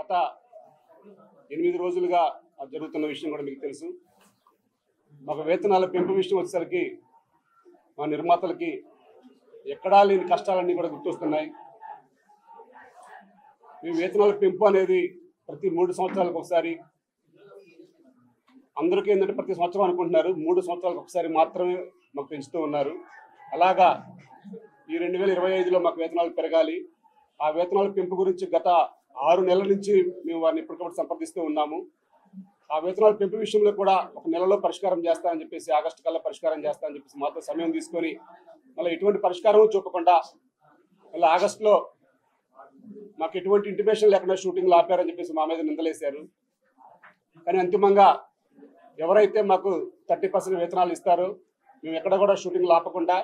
గత 8 రోజులుగా జరుగుతున్న విషయం కూడా మీకు తెలుసు. మాకు వేతనాల పెంపు విషయం వచ్చేసరికి మా నిర్మాతలకి ఎక్కడా లేని కష్టాలన్నీ కూడా గుర్తొస్తున్నాయి. మీ వేతనాల పెంపు అనేది ప్రతి 3 సంవత్సరాలకు ఒకసారి, అందరికీ ఏంటంటే ప్రతి సంవత్సరం అనుకుంటున్నారు, 3 సంవత్సరాలకు ఒకసారి మాత్రమే మాకు పెంచుతూ ఉన్నారు. అలాగా ఈ 2025లో మాకు వేతనాలు పెరగాలి. ఆ వేతనాల పెంపు గురించి గత 6 నెలల నుంచి మేము వారిని ఇప్పటికప్పుడు సంప్రదిస్తూ ఉన్నాము. ఆ వేతనాల పెంపు విషయంలో కూడా ఒక నెలలో పరిష్కారం చేస్తానని చెప్పేసి, ఆగస్టు కల్లా పరిష్కారం చేస్తానని చెప్పేసి మాతో సమయం తీసుకొని మళ్ళీ ఎటువంటి పరిష్కారం చూపకుండా మళ్ళీ ఆగస్టులో మాకు ఎటువంటి ఇంటిమేషన్ లేకుండా షూటింగ్లు ఆపారని చెప్పేసి మా మీద నిందలేశారు. కానీ అంతిమంగా ఎవరైతే మాకు 30% వేతనాలు ఇస్తారో, మేము ఎక్కడ కూడా షూటింగ్లు ఆపకుండా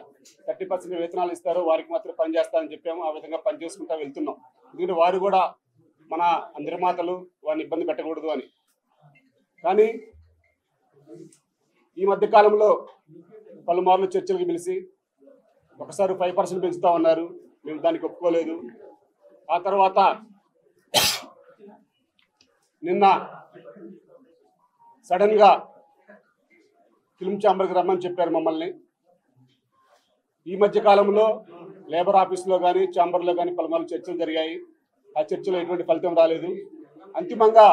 30% వేతనాలు ఇస్తారో వారికి మాత్రం పనిచేస్తామని చెప్పాము. ఆ విధంగా పనిచేసుకుంటూ వెళ్తున్నాం. ఎందుకంటే వారు కూడా మన నిర్మాతలు, వారిని ఇబ్బంది పెట్టకూడదు అని. కానీ ఈ మధ్య కాలంలో పలుమార్లు చర్చలకు పిలిచి ఒకసారి 5% పెంచుతా ఉన్నారు. మేము దానికి ఒప్పుకోలేదు. ఆ తర్వాత నిన్న సడన్గా ఫిల్మ్ ఛాంబర్కి రమ్మని చెప్పారు మమ్మల్ని. ఈ మధ్య కాలంలో లేబర్ ఆఫీస్లో కానీ ఛాంబర్లో కానీ పలుమార్లు చర్చలు జరిగాయి. ఆ చర్చలో ఎటువంటి ఫలితం రాలేదు. అంతిమంగా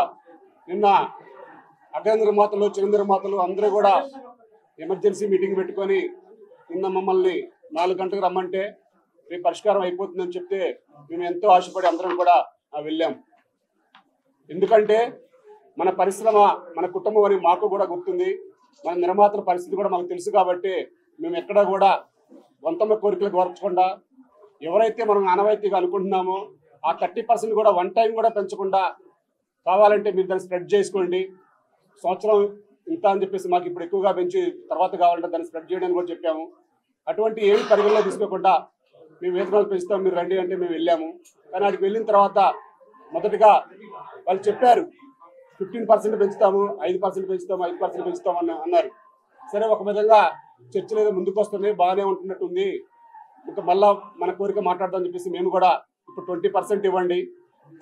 నిన్న అగ్ర నిర్మాతలు, చిన్న నిర్మాతలు అందరూ కూడా ఎమర్జెన్సీ మీటింగ్ పెట్టుకొని నిన్న మమ్మల్ని 4 గంటలకు రమ్మంటే రేపు పరిష్కారం అయిపోతుందని చెప్తే మేము ఎంతో ఆశపడి అందరం కూడా వెళ్ళాం. ఎందుకంటే మన పరిశ్రమ, మన కుటుంబం అని మాకు కూడా గుర్తుంది. మన నిర్మాతల పరిస్థితి కూడా మాకు తెలుసు. కాబట్టి మేము ఎక్కడా కూడా వంతమ్మ కోరికలకు వర్చకుండా, ఎవరైతే మనం ఆనవాయితీగా అనుకుంటున్నామో ఆ 30% కూడా వన్ టైం కూడా పెంచకుండా, కావాలంటే మీరు దాన్ని స్ప్రెడ్ చేసుకోండి, సంవత్సరం ఇంత అని చెప్పేసి మాకు ఇప్పుడు ఎక్కువగా పెంచి తర్వాత కావాలంటే దాన్ని స్ప్రెడ్ చేయడానికి కూడా చెప్పాము. అటువంటి ఏమి పరిగణలో తీసుకోకుండా మేము వేతనాలు పెంచుతాం, మీరు రండి అంటే మేము వెళ్ళాము. కానీ అక్కడికి వెళ్ళిన తర్వాత మొదటగా వాళ్ళు చెప్పారు 15% పెంచుతాము, 5% పెంచుతాము, 5% పెంచుతాము అన్నారు. సరే, ఒక విధంగా చర్చలు ఏదో ముందుకు వస్తున్నాయి, బాగానే ఉంటున్నట్టుంది. ఇంకా మళ్ళా మన కోరిక మాట్లాడదామని చెప్పేసి మేము కూడా ఇప్పుడు 20% ఇవ్వండి,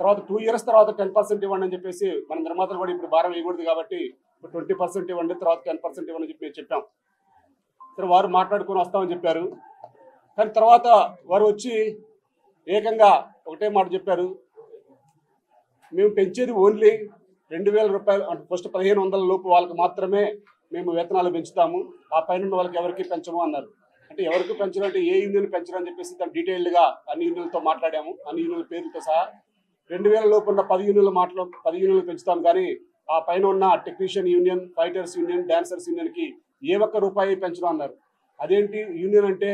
తర్వాత 2 years తర్వాత 10% ఇవ్వండి అని చెప్పేసి, మన నిర్మాతలు కూడా ఇప్పుడు భారం వేయకూడదు కాబట్టి ఇప్పుడు 20% ఇవ్వండి, తర్వాత 10% ఇవ్వండి అని చెప్పి మేము చెప్పాం. సరే, వారు మాట్లాడుకొని వస్తామని చెప్పారు. కానీ తర్వాత వారు వచ్చి ఏకంగా ఒకటే మాట చెప్పారు, మేము పెంచేది ఓన్లీ 2000 రూపాయలు, అంటే ఫస్ట్ 1500 లోపు వాళ్ళకి మాత్రమే మేము వేతనాలు పెంచుతాము, ఆ పైన వాళ్ళకి ఎవరికి పెంచము అన్నారు. అంటే ఎవరికి పెంచడం అంటే ఏ యూనియన్ పెంచడం అని చెప్పేసి దాన్ని డీటెయిల్డ్గా అన్ని యూనియన్లతో మాట్లాడాము. అన్ని యూనియన్ల పేర్లతో సహా 2000 లోపు ఉన్న 10 యూనియన్లు పెంచుతాం. కానీ ఆ పైన ఉన్న technician union, fighters union, dancers యూనియన్కి ఏ ఒక్క రూపాయి పెంచడం అన్నారు. అదేంటి యూనియన్ అంటే,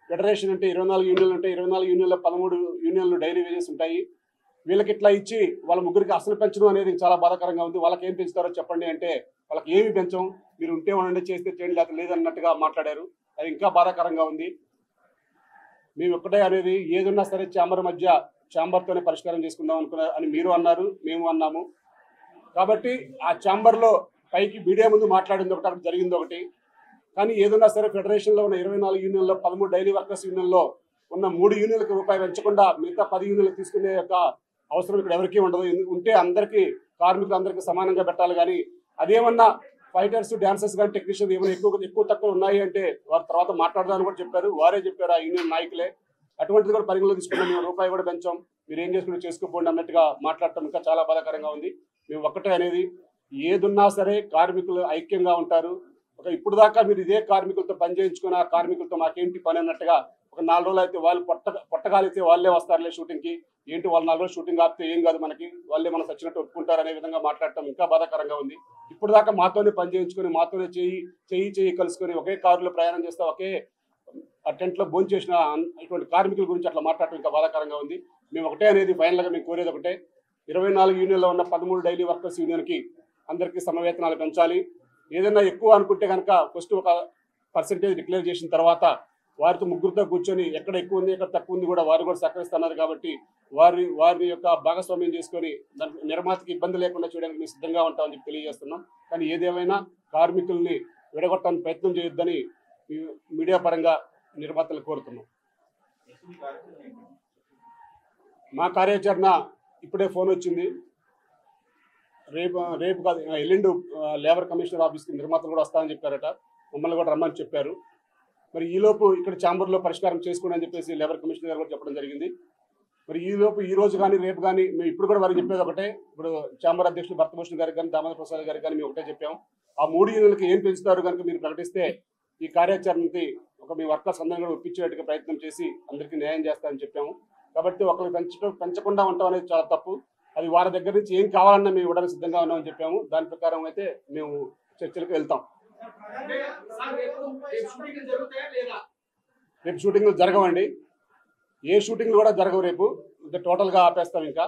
ఫెడరేషన్ అంటే 24 యూనియన్లు ఉంటాయి, 24 యూనియన్లో 13 యూనియన్లు డైలీ వేజెస్ ఉంటాయి. వీళ్ళకి ఇట్లా ఇచ్చి వాళ్ళ ముగ్గురికి అసలు పెంచడం అనేది చాలా బాధాకరంగా ఉంది. వాళ్ళకి ఏం పెంచుతారో చెప్పండి అంటే వాళ్ళకి ఏమి పెంచం, మీరు ఉంటే ఉండండి, చేస్తే చేయండి, లేకపోతే లేదన్నట్టుగా మాట్లాడారు. అది ఇంకా బాధాకరంగా ఉంది. మేము ఒక్కటే అనేది, ఏదున్నా సరే ఛాంబర్తోనే పరిష్కారం చేసుకుందాం అని మీరు అన్నారు, మేము అన్నాము. కాబట్టి ఆ ఛాంబర్లో పైకి మీడియా ముందు మాట్లాడింది ఒకటి, అక్కడ జరిగింది ఒకటి. కానీ ఏదన్నా సరే ఫెడరేషన్లో ఉన్న 24 యూనియన్లో 13 డైలీ వర్కర్స్ యూనియన్లో ఉన్న 3 యూనియన్లకు రూపాయి పెంచకుండా మిగతా 10 యూనియన్లకు తీసుకునే యొక్క అవసరం ఇక్కడ ఎవరికీ ఉండదు. ఉంటే అందరికీ, కార్మికులందరికీ సమానంగా పెట్టాలి. కానీ అదేమన్నా ఫైటర్స్, డాన్సర్స్ కానీ టెక్నీషియన్ ఏమైనా ఎక్కువ తక్కువ ఉన్నాయి అంటే వారి తర్వాత మాట్లాడదామని కూడా చెప్పారు. వారే చెప్పారు, ఆ యూనియన్ నాయకులే. అటువంటిది కూడా పరిగణలో తీసుకున్నాం. మేము రూపాయి కూడా పెంచాం, మీరు ఏం చేసుకుంటే చేసుకోపోండి అన్నట్టుగా మాట్లాడటం ఇంకా చాలా బాధాకరంగా ఉంది. మేము ఒక్కటే అనేది, ఏదున్నా సరే కార్మికులు ఐక్యంగా ఉంటారు. ఇప్పుడు దాకా మీరు ఇదే కార్మికులతో పని చేయించుకుని, ఆ కార్మికులతో మాకేంటి పని అన్నట్టుగా ఒక 4 రోజులు అయితే వాళ్ళు పొట్టగాలితే వాళ్ళే వస్తారులే షూటింగ్కి, ఏంటి వాళ్ళు 4 రోజులు షూటింగ్ ఆపితే ఏం కాదు మనకి, వాళ్ళే మనం సచ్చినట్టు ఒప్పుకుంటారు అనే విధంగా మాట్లాడటం ఇంకా బాధాకరంగా ఉంది. ఇప్పుడు దాకా మాతోనే పని చేయించుకొని, మాతోనే చెయ్యి కలుసుకొని, ఒకే కారులో ప్రయాణం చేస్తా, ఒకే టెంట్లో భోజనం చేసిన ఇటువంటి కార్మికుల గురించి అట్లా మాట్లాడటం ఇంకా బాధాకరంగా ఉంది. మేము ఒకటే అనేది, ఫైనల్గా మేము కోరేది ఒకటే, 24 యూనియన్లో ఉన్న 13 డైలీ వర్కర్స్ యూనియన్కి అందరికీ సమవేతనాలు పెంచాలి. ఏదైనా ఎక్కువ అనుకుంటే కనుక ఫస్ట్ ఒక పర్సెంటేజ్ డిక్లేర్ చేసిన తర్వాత వారితో ముగ్గురితో కూర్చొని ఎక్కడ ఎక్కువ ఉంది, ఎక్కడ తక్కువ ఉంది కూడా వారు కూడా సహకరిస్తున్నారు. కాబట్టి వారి యొక్క భాగస్వామ్యం చేసుకొని దానికి నిర్మాతకి ఇబ్బంది లేకుండా చేయడానికి మేము సిద్ధంగా ఉంటామని చెప్పి తెలియజేస్తున్నాం. కానీ ఏదేమైనా కార్మికుల్ని విడగొట్టడానికి ప్రయత్నం చేయొద్దని మీడియా పరంగా నిర్మాతలు కోరుతున్నాం. మా కార్యాచరణ ఇప్పుడే ఫోన్ వచ్చింది, రేపు కాదు ఎల్లుండి లేబర్ కమిషనర్ ఆఫీస్కి నిర్మాతలు కూడా వస్తామని చెప్పారట, మమ్మల్ని కూడా రమ్మని చెప్పారు. మరి ఈలోపు ఇక్కడ ఛాంబర్లో పరిష్కారం చేసుకోండి అని చెప్పేసి లేబర్ కమిషనర్ గారు కూడా చెప్పడం జరిగింది. మరి ఈలోపు ఈ రోజు కానీ రేపు కానీ మేము ఇప్పుడు కూడా వారికి చెప్పేది ఒకటే, ఇప్పుడు ఛాంబర్ అధ్యక్షులు భరతభూషణ్ గారికి కానీ దామోదర్ ప్రసాద్ గారికి కానీ మేము ఒకటే చెప్పాము, ఆ 3 యూనియన్లకు ఏం పెంచుతారు కనుక మీరు ప్రకటిస్తే ఈ కార్యాచరణకి మీ వర్కర్స్ అందరినీ కూడా ఒప్పించేట్టుగా ప్రయత్నం చేసి అందరికీ న్యాయం చేస్తారని చెప్పాము. కాబట్టి ఒకరికి పెంచకుండా ఉంటాం అనేది చాలా తప్పు. అది వారి దగ్గర నుంచి ఏం కావాలన్నా మేము ఇవ్వడానికి సిద్ధంగా ఉన్నామని చెప్పాము. దాని ప్రకారం అయితే మేము చర్చలకు వెళ్తాం. రేపు షూటింగ్లు జరగవండి, ఏ షూటింగ్లు కూడా జరగవు. రేపు టోటల్గా ఆపేస్తాం. ఇంకా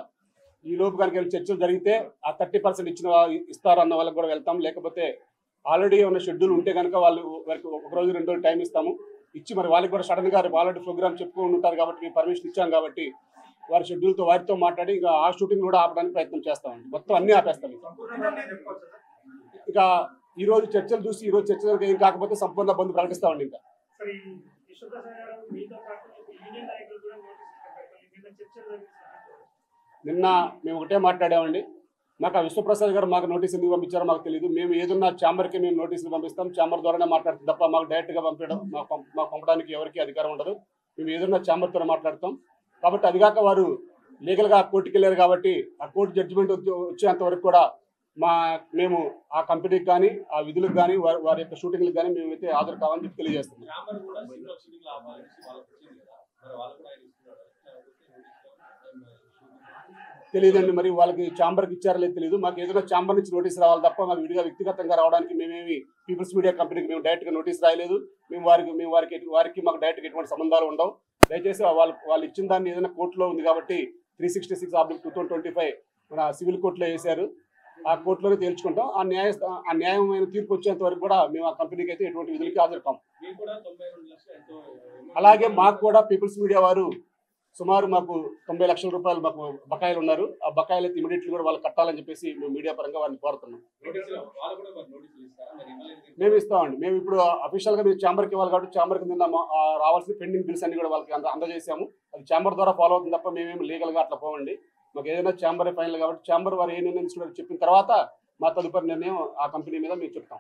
ఈ లోపు కనుక చర్చలు జరిగితే ఆ 30% ఇస్తారన్న వాళ్ళకి కూడా వెళ్తాం. లేకపోతే ఆల్రెడీ ఉన్న షెడ్యూల్ ఉంటే కనుక వారికి 1 రోజు 2 రోజులు టైం ఇస్తాము. ఇచ్చి మరి వాళ్ళకి కూడా సడన్గా ఆల్రెడీ ప్రోగ్రామ్ చెప్పుకొని ఉంటారు కాబట్టి మేము పర్మిషన్ ఇచ్చాం కాబట్టి వారి షెడ్యూల్తో వారితో మాట్లాడి ఇంకా ఆ షూటింగ్ కూడా ఆపడానికి ప్రయత్నం చేస్తామండి. మొత్తం అన్నీ ఆపేస్తాం. ఇంకా ఈ రోజు చర్చలు చూసి ఈ రోజు చర్చలకు ఏం కాకపోతే సంపూర్ణ బంద్ ప్రకటిస్తామండి. ఇంకా నిన్న మేము ఒకటే మాట్లాడామండి. మాకు ఆ విశ్వప్రసాద్ గారు మాకు నోటీస్ ఎందుకు పంపించారో మాకు తెలియదు. మేము ఏదన్నా ఛాంబర్కి మేము నోటీసులు పంపిస్తాం, ఛాంబర్ ద్వారానే మాట్లాడుతాం తప్ప మాకు డైరెక్ట్గా పంపించడం మాకు పంపడానికి ఎవరికి అధికారం ఉండదు. మేము ఏదన్నా ఛాంబర్తో మాట్లాడతాం. కాబట్టి అదిగాక వారు లీగల్గా కోర్టుకి వెళ్ళారు కాబట్టి ఆ కోర్టు జడ్జిమెంట్ వచ్చేంత వరకు కూడా మేము ఆ కంపెనీకి కానీ ఆ విధులకు కానీ వారి యొక్క షూటింగ్లకు కానీ మేమైతే హాజరు కావాలని చెప్పి తెలియజేస్తున్నాం. తెలియదండి, మరి వాళ్ళకి ఛాంబర్కి ఇచ్చారో లేదు తెలియదు. మాకు ఏదైనా ఛాంబర్ నుంచి నోటీస్ రావాలి తప్ప మాకు విడిగా వ్యక్తిగతంగా రావడానికి మేమేమి పీపుల్స్ మీడియా కంపెనీకి మేము డైరెక్ట్గా నోటీస్ రాయలేదు. వారికి మాకు డైరెక్ట్గా ఎటువంటి సంబంధాలు ఉండవు. దయచేసి వాళ్ళు ఇచ్చిన దాన్ని ఏదైనా కోర్టులో ఉంది కాబట్టి 366/2025 మన సివిల్ కోర్టులో వేశారు. ఆ కోర్టులోనే తేల్చుకుంటాం. ఆ న్యాయమైన తీర్పు వచ్చేంత వరకు కూడా మేము ఆ కంపెనీకి అయితే ఎటువంటి విధులకి హాజరు కాము. అలాగే మాకు కూడా పీపుల్స్ మీడియా వారు సుమారు మాకు 90 లక్షల రూపాయలు మాకు బకాయిలు ఉన్నారు. ఆ బకాయిలు అయితే ఇమీడియట్లీ కూడా వాళ్ళు కట్టాలని చెప్పేసి మేము మీడియా పరంగా వారిని కోరుతున్నాం. మేము ఇస్తామండి. మేము ఇప్పుడు అఫీషియల్గా మీరు ఛాంబర్కి ఇవ్వాలి కాబట్టి ఛాంబర్కి నిన్న రావాల్సిన పెండింగ్ బిల్స్ అన్ని కూడా వాళ్ళకి అందజేసాము. అది ఛాంబర్ ద్వారా ఫాలో అవుతుంది తప్ప మేమేమి లీగల్గా అట్లా పోవండి. మాకు ఏదైనా ఛాంబర్ ఫైనల్ కాబట్టి ఛాంబర్ వారు ఏ నిర్ణయం తీసుకున్నారో చెప్పిన తర్వాత మా తదుపరి నిర్ణయం ఆ కంపెనీ మీద మేము చెప్తాం.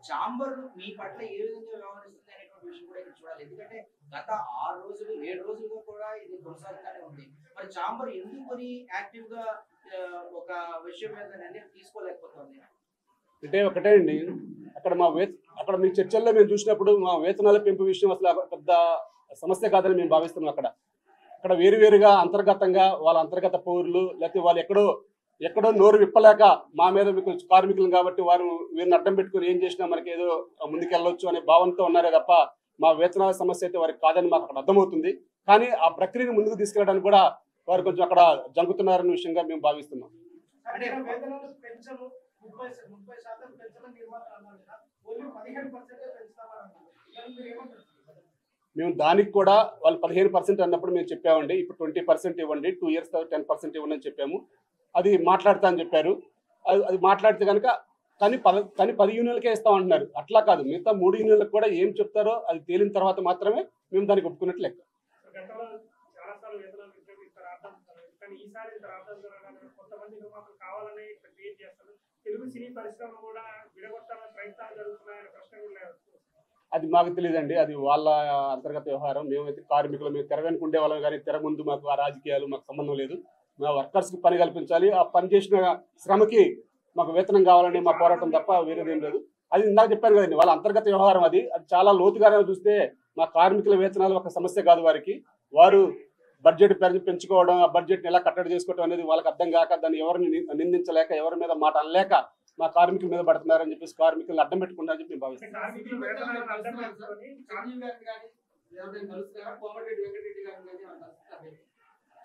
ఛాంబర్ మీ పట్ల ఏ విధంగా వ్యవహరిస్తుంది అనేటువంటి విషయం కూడా చూడాలి. ఎందుకంటే గత 6 రోజులు 7 రోజులుగా కూడా ఇది కొనసాగుతూనే ఉంది. మరి ఛాంబర్ ఎందుకని యాక్టివ్ గా ఒక విషయం మీద నిర్ణయం తీసుకోలేకపోతుంది అంటే ఒకటే అండి, అక్కడ మీ చర్చల్లో మేము చూసినప్పుడు మా వేతనాల పెంపు విషయం అసలు పెద్ద సమస్య కాదని మేము భావిస్తున్నాం. అక్కడ వేరువేరుగా అంతర్గతంగా వాళ్ళ అంతర్గత పౌరులు లేకపోతే వాళ్ళు ఎక్కడో నోరు విప్పలేక మా మీద మీకు కార్మికులు కాబట్టి వీరిని అడ్డం పెట్టుకుని ఏం చేసినా మనకి ఏదో ముందుకెళ్ళొచ్చు అనే భావంతో ఉన్నారే తప్ప మా వేతనాల సమస్య అయితే వారికి కాదని మాకు అక్కడ అర్థమవుతుంది. కానీ ఆ ప్రక్రియను ముందుకు తీసుకెళ్ళడానికి కూడా వారు కొంచెం అక్కడ జంకుతున్నారనే విషయంగా మేము భావిస్తున్నాం. మేము దానికి కూడా వాళ్ళు 15% అన్నప్పుడు మేము చెప్పామండి. ఇప్పుడు 20% ఇవ్వండి, 2 years 10% ఇవ్వండి అని చెప్పాము. అది మాట్లాడతా అని చెప్పారు. అది మాట్లాడితే కనుక కానీ 10 యూనియన్లకే ఇస్తామంటున్నారు. అట్లా కాదు, మిగతా 3 యూనియన్లకు కూడా ఏం చెప్తారో అది తేలిన తర్వాత మాత్రమే మేము దానికి ఒప్పుకున్నట్లు లెక్క. అది మాకు తెలియదండి, అది వాళ్ళ అంతర్గత వ్యవహారం. మేమైతే కార్మికులు మేము తెర వెనుక ఉండే వాళ్ళం కానీ తెర ముందు మాకు ఆ రాజకీయాలు మాకు సంబంధం లేదు. మా వర్కర్స్కి పని కల్పించాలి, ఆ పని చేసిన శ్రమకి మాకు వేతనం కావాలని మా పోరాటం తప్ప వేరేదేం లేదు. అది ఇందాక చెప్పాను కదండి, వాళ్ళ అంతర్గత వ్యవహారం. అది చాలా లోతుగానే చూస్తే మా కార్మికుల వేతనాలు ఒక సమస్య కాదు. వారు బడ్జెట్ పెంచుకోవడం, ఆ బడ్జెట్ని ఎలా కట్టడి చేసుకోవడం అనేది వాళ్ళకి అర్థం కాక దాన్ని ఎవరిని నిందించలేక ఎవరి మీద మాట అనలేక మా కార్మికుల మీద పడుతున్నారని చెప్పేసి కార్మికులను అడ్డం పెట్టుకున్నారని చెప్పి భావిస్తున్నాం.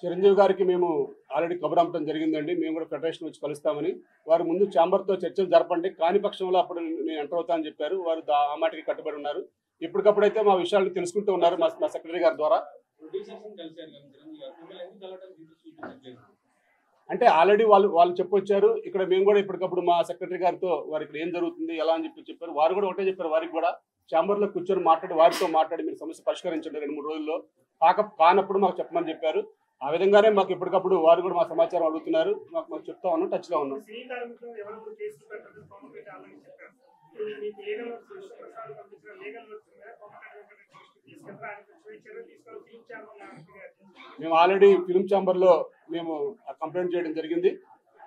చిరంజీవి గారికి మేము ఆల్రెడీ కబురంపడం జరిగిందండి. మేము కూడా ఫెడరేషన్ వచ్చి కలుస్తామని. వారు ముందు ఛాంబర్తో చర్చలు జరపండి, కాని పక్షంలో అప్పుడు నేను ఎంటర్ అవుతానని చెప్పారు. వారు ఆ మాటకి కట్టుబడి ఉన్నారు. ఇప్పటికప్పుడైతే మా విషయాలను తెలుసుకుంటూ ఉన్నారు మా సెక్రటరీ గారి ద్వారా. అంటే ఆల్రెడీ వాళ్ళు చెప్పొచ్చారు. ఇక్కడ మేము కూడా ఇప్పటికప్పుడు మా సెక్రటరీ గారితో వారు ఇక్కడ ఏం జరుగుతుంది ఎలా అని చెప్పారు. వారు కూడా ఒకటే చెప్పారు, వారికి కూడా ఛాంబర్లో కూర్చొని వారితో మాట్లాడి మీరు సమస్య పరిష్కరించండి 2-3 రోజుల్లో, కానప్పుడు మాకు చెప్పమని చెప్పారు. ఆ విధంగానే మాకు ఎప్పటికప్పుడు వారు కూడా మా సమాచారం అడుగుతున్నారు. మాకు చెప్తా ఉన్నాం, టచ్లో ఉన్నాం. మేము ఆల్రెడీ ఫిల్మ్ ఛాంబర్లో మేము కంప్లైంట్ చేయడం జరిగింది.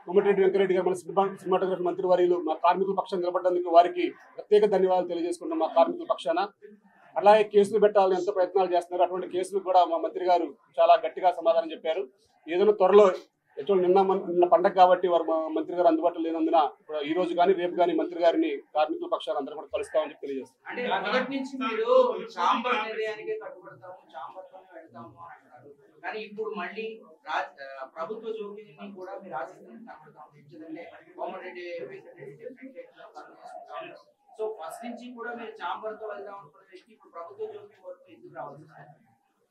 కోమటిరెడ్డి వెంకరెడ్డి గారు మన సినిమాటోగ్రఫీ మంత్రి వర్యులు మా కార్మికుల పక్షాన నిలబడ్డందుకు వారికి ప్రత్యేక ధన్యవాదాలు తెలియజేసుకుంటాం. మా కార్మికుల పక్షాన అలాగే కేసులు పెట్టాలని ఎంతో ప్రయత్నాలు చేస్తున్నారు. అటువంటి కేసులు కూడా మా మంత్రి గారు చాలా గట్టిగా సమాధానం చెప్పారు. ఏదైనా త్వరలో నిన్న పండగ కాబట్టి వారు మా మంత్రి గారు అందుబాటులో లేనందున ఈ రోజు కానీ రేపు కానీ మంత్రి గారిని కార్మికుల పక్షాన అందరూ కూడా కలుస్తామని చెప్పి తెలియజేస్తారు. కానీ ఇప్పుడు మళ్ళీ ప్రభుత్వ జోక్యాన్ని కూడా మీరు సో ఫస్ట్ నుంచి కూడా మీరు ఛాంబర్ తో వెళ్దాం అనుకున్న వ్యక్తి ఇప్పుడు ప్రభుత్వ జోక్యం వరకు ఎందుకు రావాలి?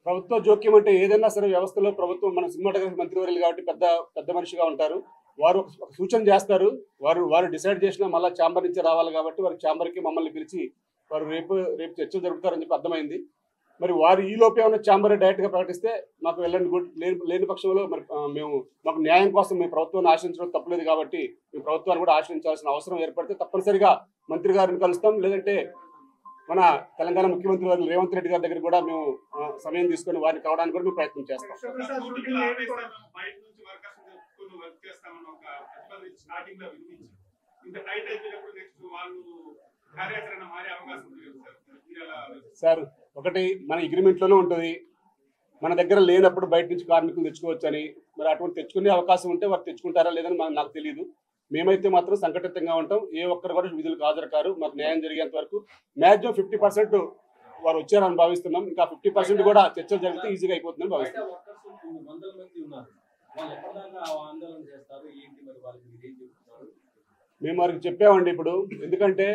ప్రభుత్వ జోక్యం అంటే ఏదైనా సరే వ్యవస్థలో ప్రభుత్వం మన సినిమాటోగ్రఫీ మంత్రివర్యులు కాబట్టి పెద్ద మనిషిగా ఉంటారు. వారు ఒక సూచన చేస్తారు. వారు డిసైడ్ చేసినా మళ్ళీ ఛాంబర్ నుంచి రావాలి కాబట్టి వారు ఛాంబర్కి మమ్మల్ని పిలిచి వారు రేపు చర్చలు జరుపుతారని చెప్పి అర్థమైంది. మరి వారు ఈ లోపే ఉన్న ఛాంబర్ డైరెక్ట్గా ప్రకటిస్తే మాకు వెళ్ళండి గుడ్, లేని పక్షంలో మరి మాకు న్యాయం కోసం మేము ప్రభుత్వాన్ని ఆశ్రయించడం తప్పలేదు కాబట్టి మేము ప్రభుత్వాన్ని కూడా ఆశ్రయించాల్సిన అవసరం ఏర్పడితే తప్పనిసరిగా మంత్రి గారిని కలుస్తాం. లేదంటే మన తెలంగాణ ముఖ్యమంత్రి వారు రేవంత్ రెడ్డి గారి దగ్గర కూడా మేము సమయం తీసుకొని వారిని కలవడానికి కూడా మేము ప్రయత్నం చేస్తాం. సార్ ఒకటి మన అగ్రిమెంట్లోనే ఉంటుంది, మన దగ్గర లేనప్పుడు బయట నుంచి కార్మికులు తెచ్చుకోవచ్చు అని. మరి అటువంటి తెచ్చుకునే అవకాశం ఉంటే వారు తెచ్చుకుంటారా లేదని నాకు తెలియదు. మేమైతే మాత్రం సంఘటితంగా ఉంటాం. ఏ ఒక్కరు కూడా విధులకు హాజరు కారు. మాకు న్యాయం జరిగేంత వరకు మ్యాక్సిమం 50% వారు వచ్చారని భావిస్తున్నాం. ఇంకా 50% కూడా చర్చలు జరిగితే ఈజీగా అయిపోతుందని భావిస్తున్నాం. మేము వారికి చెప్పామండి ఇప్పుడు, ఎందుకంటే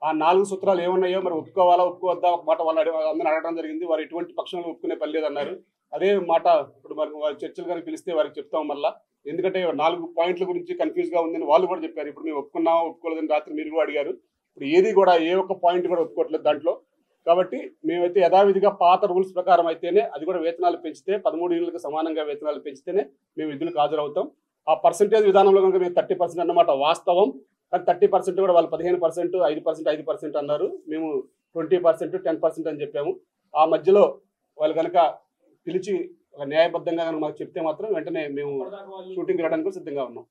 ఆ 4 సూత్రాలు ఏమున్నాయో మరి ఒప్పుకోవాలా ఒప్పుకోవద్దా ఒక మాట అందరిని అడగడం జరిగింది. వారు ఎటువంటి పక్షంలో ఒప్పుకునే పని లేదన్నారు. అదే మాట ఇప్పుడు మరి వారి చర్చలు కానీ పిలిస్తే వారికి చెప్తాం మళ్ళా. ఎందుకంటే 4 పాయింట్ల గురించి కన్ఫ్యూజ్గా ఉందని వాళ్ళు కూడా చెప్పారు. ఇప్పుడు మేము ఒప్పుకున్నామా ఒప్పుకోలేదని రాత్రి మీరు కూడా అడిగారు. ఇప్పుడు ఏది కూడా ఏ ఒక్క పాయింట్ కూడా ఒప్పుకోవట్లేదు దాంట్లో. కాబట్టి మేమైతే యథావిధిగా పాత రూల్స్ ప్రకారం అయితేనే, అది కూడా వేతనాలు పెంచితే 13 ఏళ్ళకి సమానంగా వేతనాలు పెంచితేనే మేము విధులకు హాజరవుతాం. ఆ పర్సంటేజ్ విధానంలో కనుక మేము 30% అన్నమాట వాస్తవం. కానీ 30% కూడా వాళ్ళు 15%, 5% అన్నారు. మేము 20%, 10% అని చెప్పాము. ఆ మధ్యలో వాళ్ళు కనుక పిలిచి ఒక న్యాయబద్ధంగా కనుక మాకు చెప్తే మాత్రం వెంటనే మేము షూటింగ్ రావడానికి సిద్ధంగా ఉన్నాం.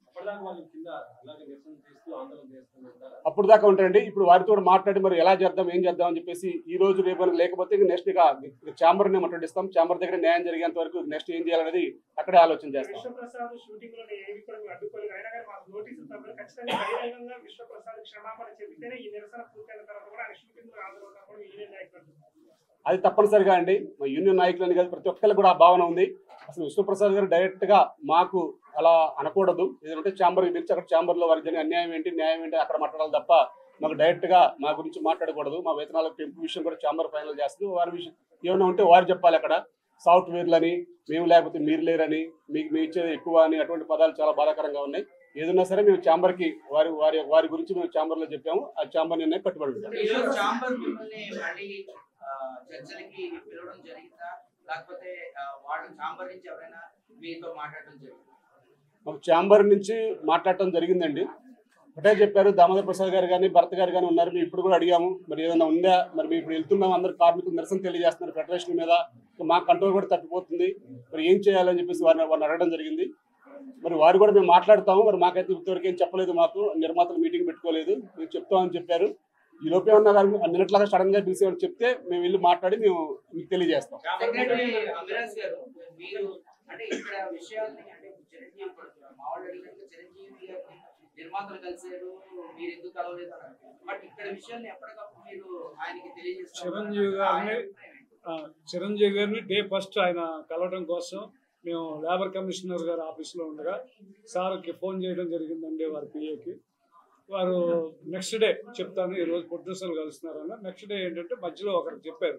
అప్పుడు దాకా ఉంటారండి. ఇప్పుడు వారితో కూడా మాట్లాడి మరి ఎలా చేద్దాం ఏం చేద్దాం అని చెప్పేసి ఈ రోజు రేపు లేకపోతే నెక్స్ట్ ఇక ఛాంబర్ మాట్లాడిస్తాం. ఛాంబర్ దగ్గర న్యాయం జరిగేంత వరకు నెక్స్ట్ ఏం చేయాలనేది అక్కడే ఆలోచన చేస్తాం. అది తప్పనిసరిగా అండి. మా యూనియన్ నాయకులని కాదు ప్రతి ఒక్కరికి కూడా ఆ భావన ఉంది. అసలు విశ్వప్రసాద్ గారు డైరెక్ట్గా మాకు అలా అనకూడదు. ఏదంటే ఛాంబర్కి పిలిచి అక్కడ ఛాంబర్లో వారికి జరిగిన అన్యాయం ఏంటి న్యాయం ఏంటి అక్కడ మాట్లాడాలి తప్ప మాకు డైరెక్ట్గా మా గురించి మాట్లాడకూడదు. మా వేతనాలకు పెంపు విషయం కూడా ఛాంబర్ ఫైనల్ చేస్తుంది. వారి విషయం ఏమైనా ఉంటే వారు చెప్పాలి. అక్కడ సాఫ్ట్వేర్లని మేము లేకపోతే మీరు లేరని మీకు ఇచ్చేది ఎక్కువ అని అటువంటి పదాలు చాలా బాధాకరంగా ఉన్నాయి. ఏదన్నా సరే మేము ఛాంబర్కి వారి గురించి మేము ఛాంబర్లో చెప్పాము. ఆ ఛాంబర్ నిర్ణయం కట్టుబడి ఉంటాం. చర్చలకి పిలవడం జరిగిందా లేకపోతే వాళ్ళు ఛాంబర్ నుంచి ఎవరైనా మీతో మాట్లాడడం జరిగిందా? మాకు ఛాంబర్ నుంచి మాట్లాడటం జరిగిందండి. ఒకటే చెప్పారు, దామోదర్ ప్రసాద్ గారు కానీ భరత్ గారు కానీ ఉన్నారు. మేము ఇప్పుడు కూడా అడిగాము మరి ఏదైనా ఉందా, మరి మేము ఇప్పుడు వెళ్తున్నాం అందరు కార్మికులు నిరసన తెలియజేస్తున్నారు ఫెడరేషన్ మీద, మా కంట్రోల్ కూడా తప్పిపోతుంది, మరి ఏం చేయాలని చెప్పేసి వారిని అడగడం జరిగింది. మరి వారు కూడా మేము మాట్లాడతాము. మరి మాకైతే ఇంతవరకు ఏం చెప్పలేదు. మాకు నిర్మాతలు మీటింగ్ పెట్టుకోలేదు, మేము చెప్తామని చెప్పారు. ఈ లోపే ఉన్న నిన్నట్లాగా సడన్ గా పిలిచి చెప్తే మేము వెళ్ళి మాట్లాడి మేము మీకు తెలియజేస్తాం. చిరంజీవి గారిని డే ఫస్ట్ ఆయన కలవడం కోసం మేము లేబర్ కమిషనర్ గారి ఆఫీస్లో ఉండగా సార్కి ఫోన్ చేయడం జరిగిందండి వారి పిఏకి. వారు నెక్స్ట్ డే చెప్తాను ఈరోజు ప్రొడ్యూసర్లు కలుస్తున్నారన్న. నెక్స్ట్ డే ఏంటంటే మధ్యలో ఒకరికి చెప్పారు,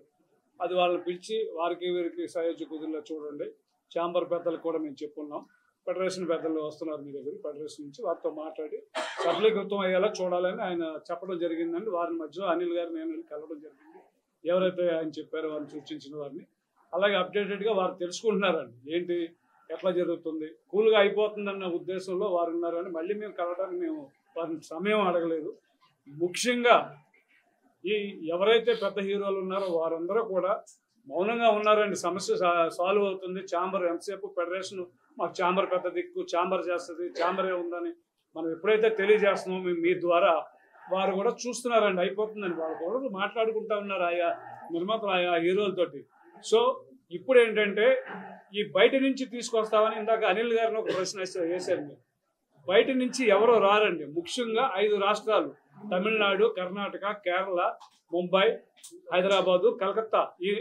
అది వాళ్ళని పిలిచి వారికి వీరికి సయోధ్య కుదిరిలో చూడండి, ఛాంబర్ పెద్దలకు కూడా మేము చెప్పున్నాం, ఫెడరేషన్ పెద్దలు వస్తున్నారు మీ దగ్గర, ఫెడరేషన్ నుంచి వారితో మాట్లాడి సఫలీకృతం అయ్యేలా చూడాలని ఆయన చెప్పడం జరిగిందండి. వారి మధ్యలో అనిల్ గారు నేను కలవడం జరిగింది. ఎవరైతే ఆయన చెప్పారో వారిని సూచించిన వారిని అలాగే అప్డేటెడ్గా వారు తెలుసుకుంటున్నారండి. ఏంటి ఎట్లా జరుగుతుంది, కూల్గా అయిపోతుందన్న ఉద్దేశంలో వారు ఉన్నారని మళ్ళీ మేము కలవడానికి మేము వారిని సమయం అడగలేదు. ముఖ్యంగా ఈ ఎవరైతే పెద్ద హీరోలు ఉన్నారో వారందరూ కూడా మౌనంగా ఉన్నారండి. సమస్య సాల్వ్ అవుతుంది. ఛాంబర్ ఎంతసేపు ఫెడరేషన్ మాకు ఛాంబర్ పెద్ద దిక్కు, ఛాంబర్ చేస్తుంది, ఛాంబరే ఉందని మనం ఎప్పుడైతే తెలియజేస్తున్నామో మీ ద్వారా వారు కూడా చూస్తున్నారండి. అయిపోతుందని వాళ్ళు కూడా మాట్లాడుకుంటా ఉన్నారు ఆయా నిర్మాతలు ఆయా హీరోలతోటి. సో ఇప్పుడు ఏంటంటే ఈ బయట నుంచి తీసుకొస్తామని ఇందాక అనిల్ గారిని ఒక ప్రశ్న వేశారు. మీరు బయట నుంచి ఎవరో రారండి. ముఖ్యంగా 5 రాష్ట్రాలు తమిళనాడు, కర్ణాటక, కేరళ, ముంబై, హైదరాబాదు, కలకత్తా ఈ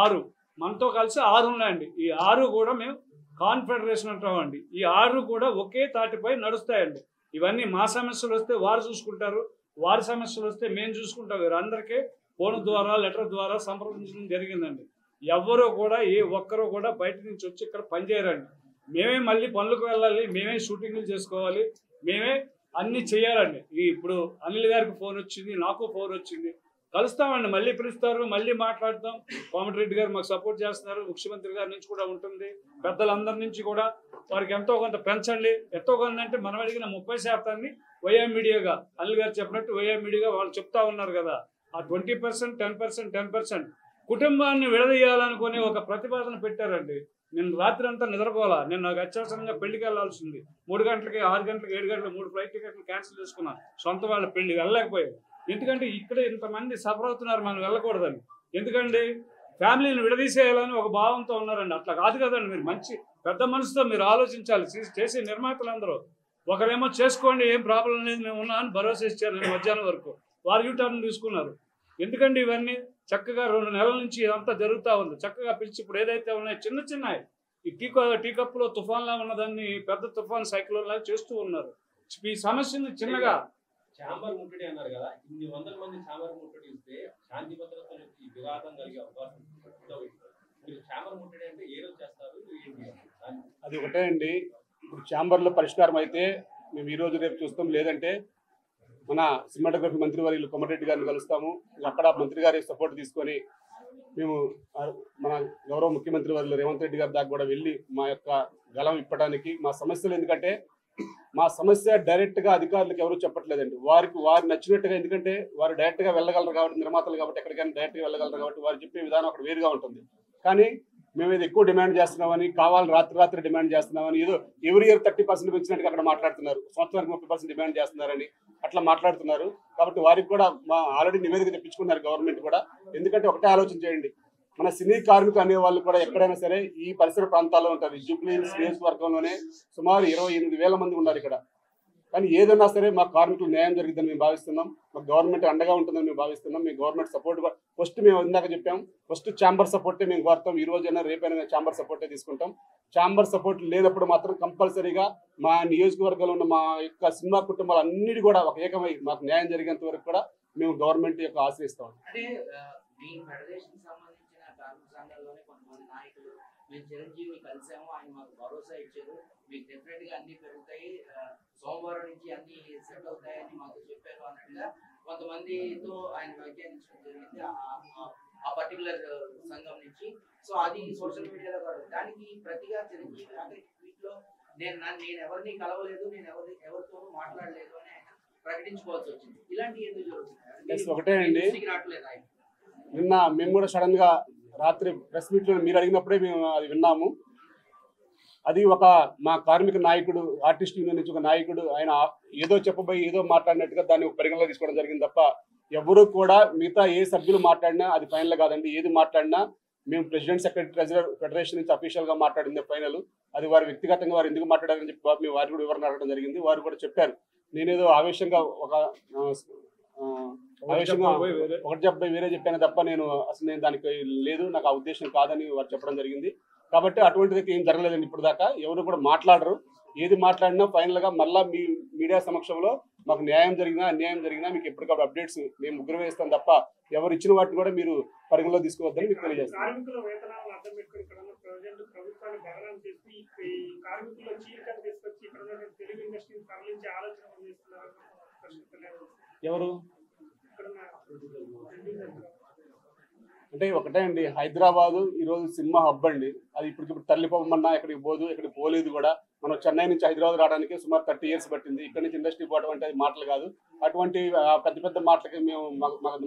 6 మనతో కలిసి 6 ఉన్నాయండి. ఈ 6 కూడా మేము కాన్ఫెడరేషన్ అంటామండి. ఈ 6 కూడా ఒకే తాటిపై నడుస్తాయండి. ఇవన్నీ మా సమస్యలు వస్తే వారు చూసుకుంటారు, వారి సమస్యలు వస్తే మేము చూసుకుంటాం. వీరందరికీ ఫోన్ ద్వారా లెటర్ ద్వారా సంప్రదించడం జరిగిందండి. ఎవరు కూడా ఏ ఒక్కరు కూడా బయట నుంచి వచ్చి ఇక్కడ పనిచేయరండి. మేమే మళ్ళీ పనులకు వెళ్ళాలి, మేమే షూటింగ్లు చేసుకోవాలి, మేమే అన్ని చేయాలండి. ఇప్పుడు అనిల్ గారికి ఫోన్ వచ్చింది, నాకు ఫోన్ వచ్చింది, కలుస్తామండి, మళ్ళీ పిలుస్తారు, మళ్ళీ మాట్లాడతాం. కోమటిరెడ్డి గారు మాకు సపోర్ట్ చేస్తున్నారు, ముఖ్యమంత్రి గారి నుంచి కూడా ఉంటుంది, పెద్దలందరి నుంచి కూడా వారికి ఎంతో కొంత పెంచండి. ఎంతో కొంత అంటే మనం అడిగిన 30% వైఏ మీడియాగా అనిల్ గారు చెప్పినట్టు వైఏ మీడియాగా వాళ్ళు చెప్తా ఉన్నారు కదా, ఆ 20%, 10%, 10% కుటుంబాన్ని విడదీయాలనుకుని ఒక ప్రతిపాదన పెట్టారండి. నేను రాత్రి అంతా నిద్రపోవాలా. నేను నాకు అత్యవసరంగా పెళ్లికి వెళ్లాల్సింది. 3 గంటలకి, 6 గంటలకి, 7 గంటలకు 3 ఫ్లైట్ టికెట్లు క్యాన్సిల్ చేసుకున్నాను. సొంత వాళ్ళ పెళ్లి వెళ్ళలేకపోయాను. ఎందుకంటే ఇక్కడ ఇంతమంది సఫర్ అవుతున్నారు, మనం వెళ్ళకూడదని. ఎందుకంటే ఫ్యామిలీని విడదీసేయాలని ఒక భావంతో ఉన్నారండి. అట్లా కాదు కదండి. మీరు మంచి పెద్ద మనసుతో మీరు ఆలోచించాలి. చేసే నిర్మాతలందరూ ఒకరేమో చేసుకోండి, ఏం ప్రాబ్లం లేదు, మేము ఉన్నా అని భరోసా ఇచ్చారు. నేను మధ్యాహ్నం వరకు వారు యూటర్న్ తీసుకున్నారు. ఎందుకంటే ఇవన్నీ చక్కగా 2 నెలల నుంచి ఇదంతా జరుగుతూ ఉంది. చక్కగా పిలిచి ఇప్పుడు ఏదైతే ఉన్నాయో చిన్న చిన్నవి ఈ టీ కప్పులో తుఫాన్లా ఉన్నదాన్ని పెద్ద తుఫాన్ సైక్లోన్ లాగా చేస్తూ ఉన్నారు. ఈ సమస్యని చిన్నగా ఛాంబర్ ముట్టడి అన్నారు కదా, ఇన్ని వందల మంది ఛాంబర్ ముట్టడి ఇస్తే శాంతి భద్రతలకి విఘాతం కలిగే అవకాశం ఉంది. మీరు ఛాంబర్ ముట్టడి అంటే ఏ రోజు చేస్తారు? అది ఒకటే అండి. ఇప్పుడు ఛాంబర్లో పరిష్కారం అయితే మేము ఈ రోజు రేపు చూస్తాం, లేదంటే మన సినిమాటోగ్రఫీ మంత్రి వారి కోమటిరెడ్డి గారిని కలుస్తాము. అక్కడ మంత్రి గారి సపోర్ట్ తీసుకొని మేము మన గౌరవ ముఖ్యమంత్రి వారి రేవంత్ రెడ్డి గారి దాకా కూడా వెళ్ళి మా యొక్క గలం ఇప్పడానికి మా సమస్యలు, ఎందుకంటే మా సమస్య డైరెక్ట్గా అధికారులకు ఎవరు చెప్పట్లేదండి. వారు నచ్చినట్టుగా, ఎందుకంటే వారు డైరెక్ట్గా వెళ్ళగలరు కాబట్టి, నిర్మాతలు కాబట్టి ఎక్కడికైనా డైరెక్ట్గా వెళ్ళగలరు కాబట్టి వారు చెప్పే విధానం అక్కడ వేరుగా ఉంటుంది. కానీ మేము ఇది ఎక్కువ డిమాండ్ చేస్తున్నామని, కావాలని రాత్రి డిమాండ్ చేస్తున్నామని, ఏదో ఎవ్రీ ఇయర్ 30% పెంచినట్టుగా అక్కడ మాట్లాడుతున్నారు. సంవత్సరానికి 30% డిమాండ్ చేస్తున్నారని అట్లా మాట్లాడుతున్నారు. కాబట్టి వారికి కూడా మా ఆల్రెడీ నివేదిక తెప్పించుకున్నారు గవర్నమెంట్ కూడా. ఎందుకంటే ఒకటే ఆలోచన చేయండి, మన సినీ కార్మికులు అనే వాళ్ళు కూడా ఎక్కడైనా సరే ఈ పరిసర ప్రాంతాల్లో ఉంటారు. జూబ్లీ నియోజకవర్గంలోనే సుమారు 28,000 మంది ఉన్నారు ఇక్కడ. కానీ ఏదన్నా సరే మా కార్మికులు న్యాయం జరిగిద్దని మేము భావిస్తున్నాం. మాకు గవర్నమెంట్ అండగా ఉంటుందని మేము భావిస్తున్నాం. మేము గవర్నమెంట్ సపోర్ట్ ఫస్ట్ మేము ఇందాక చెప్పాం, ఫస్ట్ ఛాంబర్ సపోర్టే మేము కోరుతాం. ఈ రోజైనా రేపైనా మేము ఛాంబర్ సపోర్టే తీసుకుంటాం. ఛాంబర్ సపోర్ట్ లేనప్పుడు మాత్రం కంపల్సరీగా మా నియోజకవర్గంలో ఉన్న మా యొక్క సినిమా కుటుంబాలు అన్నిటి కూడా ఒక ఏకమై మాకు న్యాయం జరిగేంత వరకు కూడా మేము గవర్నమెంట్ యొక్క ఆశ్రయిస్తాం. అంటే మీ ఫెడరేషన్ సంబంధించిన కార్మిక సంఘాల్లోనే కొంతమంది నాయకులు మేము చిరంజీవిని కలిసాము, ఆయన మాకు భరోసా ఇచ్చారు, మీకు డెఫినెట్ గా అన్ని పెరుగుతాయి, సోమవారం నుంచి అన్ని సెట్ అవుతాయని మాకు చెప్పారు అన్నట్టుగా కొంతమందితో ఆయన వ్యాఖ్యానించడం జరిగింది ఆ పర్టికులర్ సంఘం నుంచి. సో అది సోషల్ మీడియాలో కూడా దానికి ప్రతిగా చిరంజీవి అంటే వీటిలో నేను ఎవరిని కలవలేదు, నేను ఎవరితోనూ మాట్లాడలేదు అని ఆయన ప్రకటించుకోవాల్సి వచ్చింది. ఇలాంటి ఎందుకు జరుగుతుంది? ఒకటే అండి, రావట్లేదు ఆయన. నిన్న మేము కూడా సడన్ గా రాత్రి ప్రెస్ మీట్ లో మీరు అడిగినప్పుడే మేము అది విన్నాము. అది ఒక మా కార్మిక నాయకుడు, ఆర్టిస్ట్ యూనియన్ నుంచి ఒక నాయకుడు, ఆయన ఏదో చెప్పబోయి ఏదో మాట్లాడినట్టుగా దాన్ని పరిగణలో తీసుకోవడం జరిగింది తప్ప ఎవరు కూడా మిగతా ఏ సభ్యులు మాట్లాడినా అది ఫైనల్ కాదండి. ఏది మాట్లాడినా మేము ప్రెసిడెంట్, సెక్రటరీ, ట్రెజరర్, ఫెడరేషన్ నుంచి అఫీషియల్ గా మాట్లాడింది ఫైనల్. అది వారి వ్యక్తిగతంగా వారు ఎందుకు మాట్లాడారని చెప్పి మేము వారి కూడా వివరణ అడగడం జరిగింది. వారు కూడా చెప్పారు, నేనేదో ఆవేశంగా ఒకటి చెప్పి వేరే చెప్పాను తప్ప నేను దానికి లేదు, నాకు ఆ ఉద్దేశం కాదని వారు చెప్పడం జరిగింది. కాబట్టి అటువంటిది ఏం జరగలేదండి ఇప్పుడు దాకా. ఎవరు కూడా మాట్లాడరు. ఏది మాట్లాడినా ఫైనల్ గా మళ్ళా మీ మీడియా సమక్షంలో మాకు న్యాయం జరిగినా అన్యాయం జరిగినా మీకు ఎప్పటికప్పుడు అప్డేట్స్ మేము ముగ్గురు వేస్తాం తప్ప ఎవరు ఇచ్చిన వాటిని కూడా మీరు పరిగణలో తీసుకోవద్దని మీకు తెలియజేస్తాం. ప్రభుత్వాన్ని బదనాలు చేస్తూ ఈ కార్మికుల్లో చీలికలు తీసుకొచ్చి ఇక్కడ ఉన్న తెలుగు ఇండస్ట్రీని తరలించే ఆలోచన చేస్తున్నారు. ఎవరు ఇక్కడ ఉన్న అంటే ఒకటే అండి, హైదరాబాదు ఈరోజు సినిమా హబ్ అండి. అది ఇప్పుడు తరలిపోమన్నా ఎక్కడికి పోదు, ఎక్కడికి పోలేదు కూడా. మనం చెన్నై నుంచి హైదరాబాద్ రావడానికి సుమారు 30 years పట్టింది. ఇక్కడ నుంచి ఇండస్ట్రీ పోవడం అంటే అది మాటలు కాదు. అటువంటి పెద్ద పెద్ద మాటలకి మేము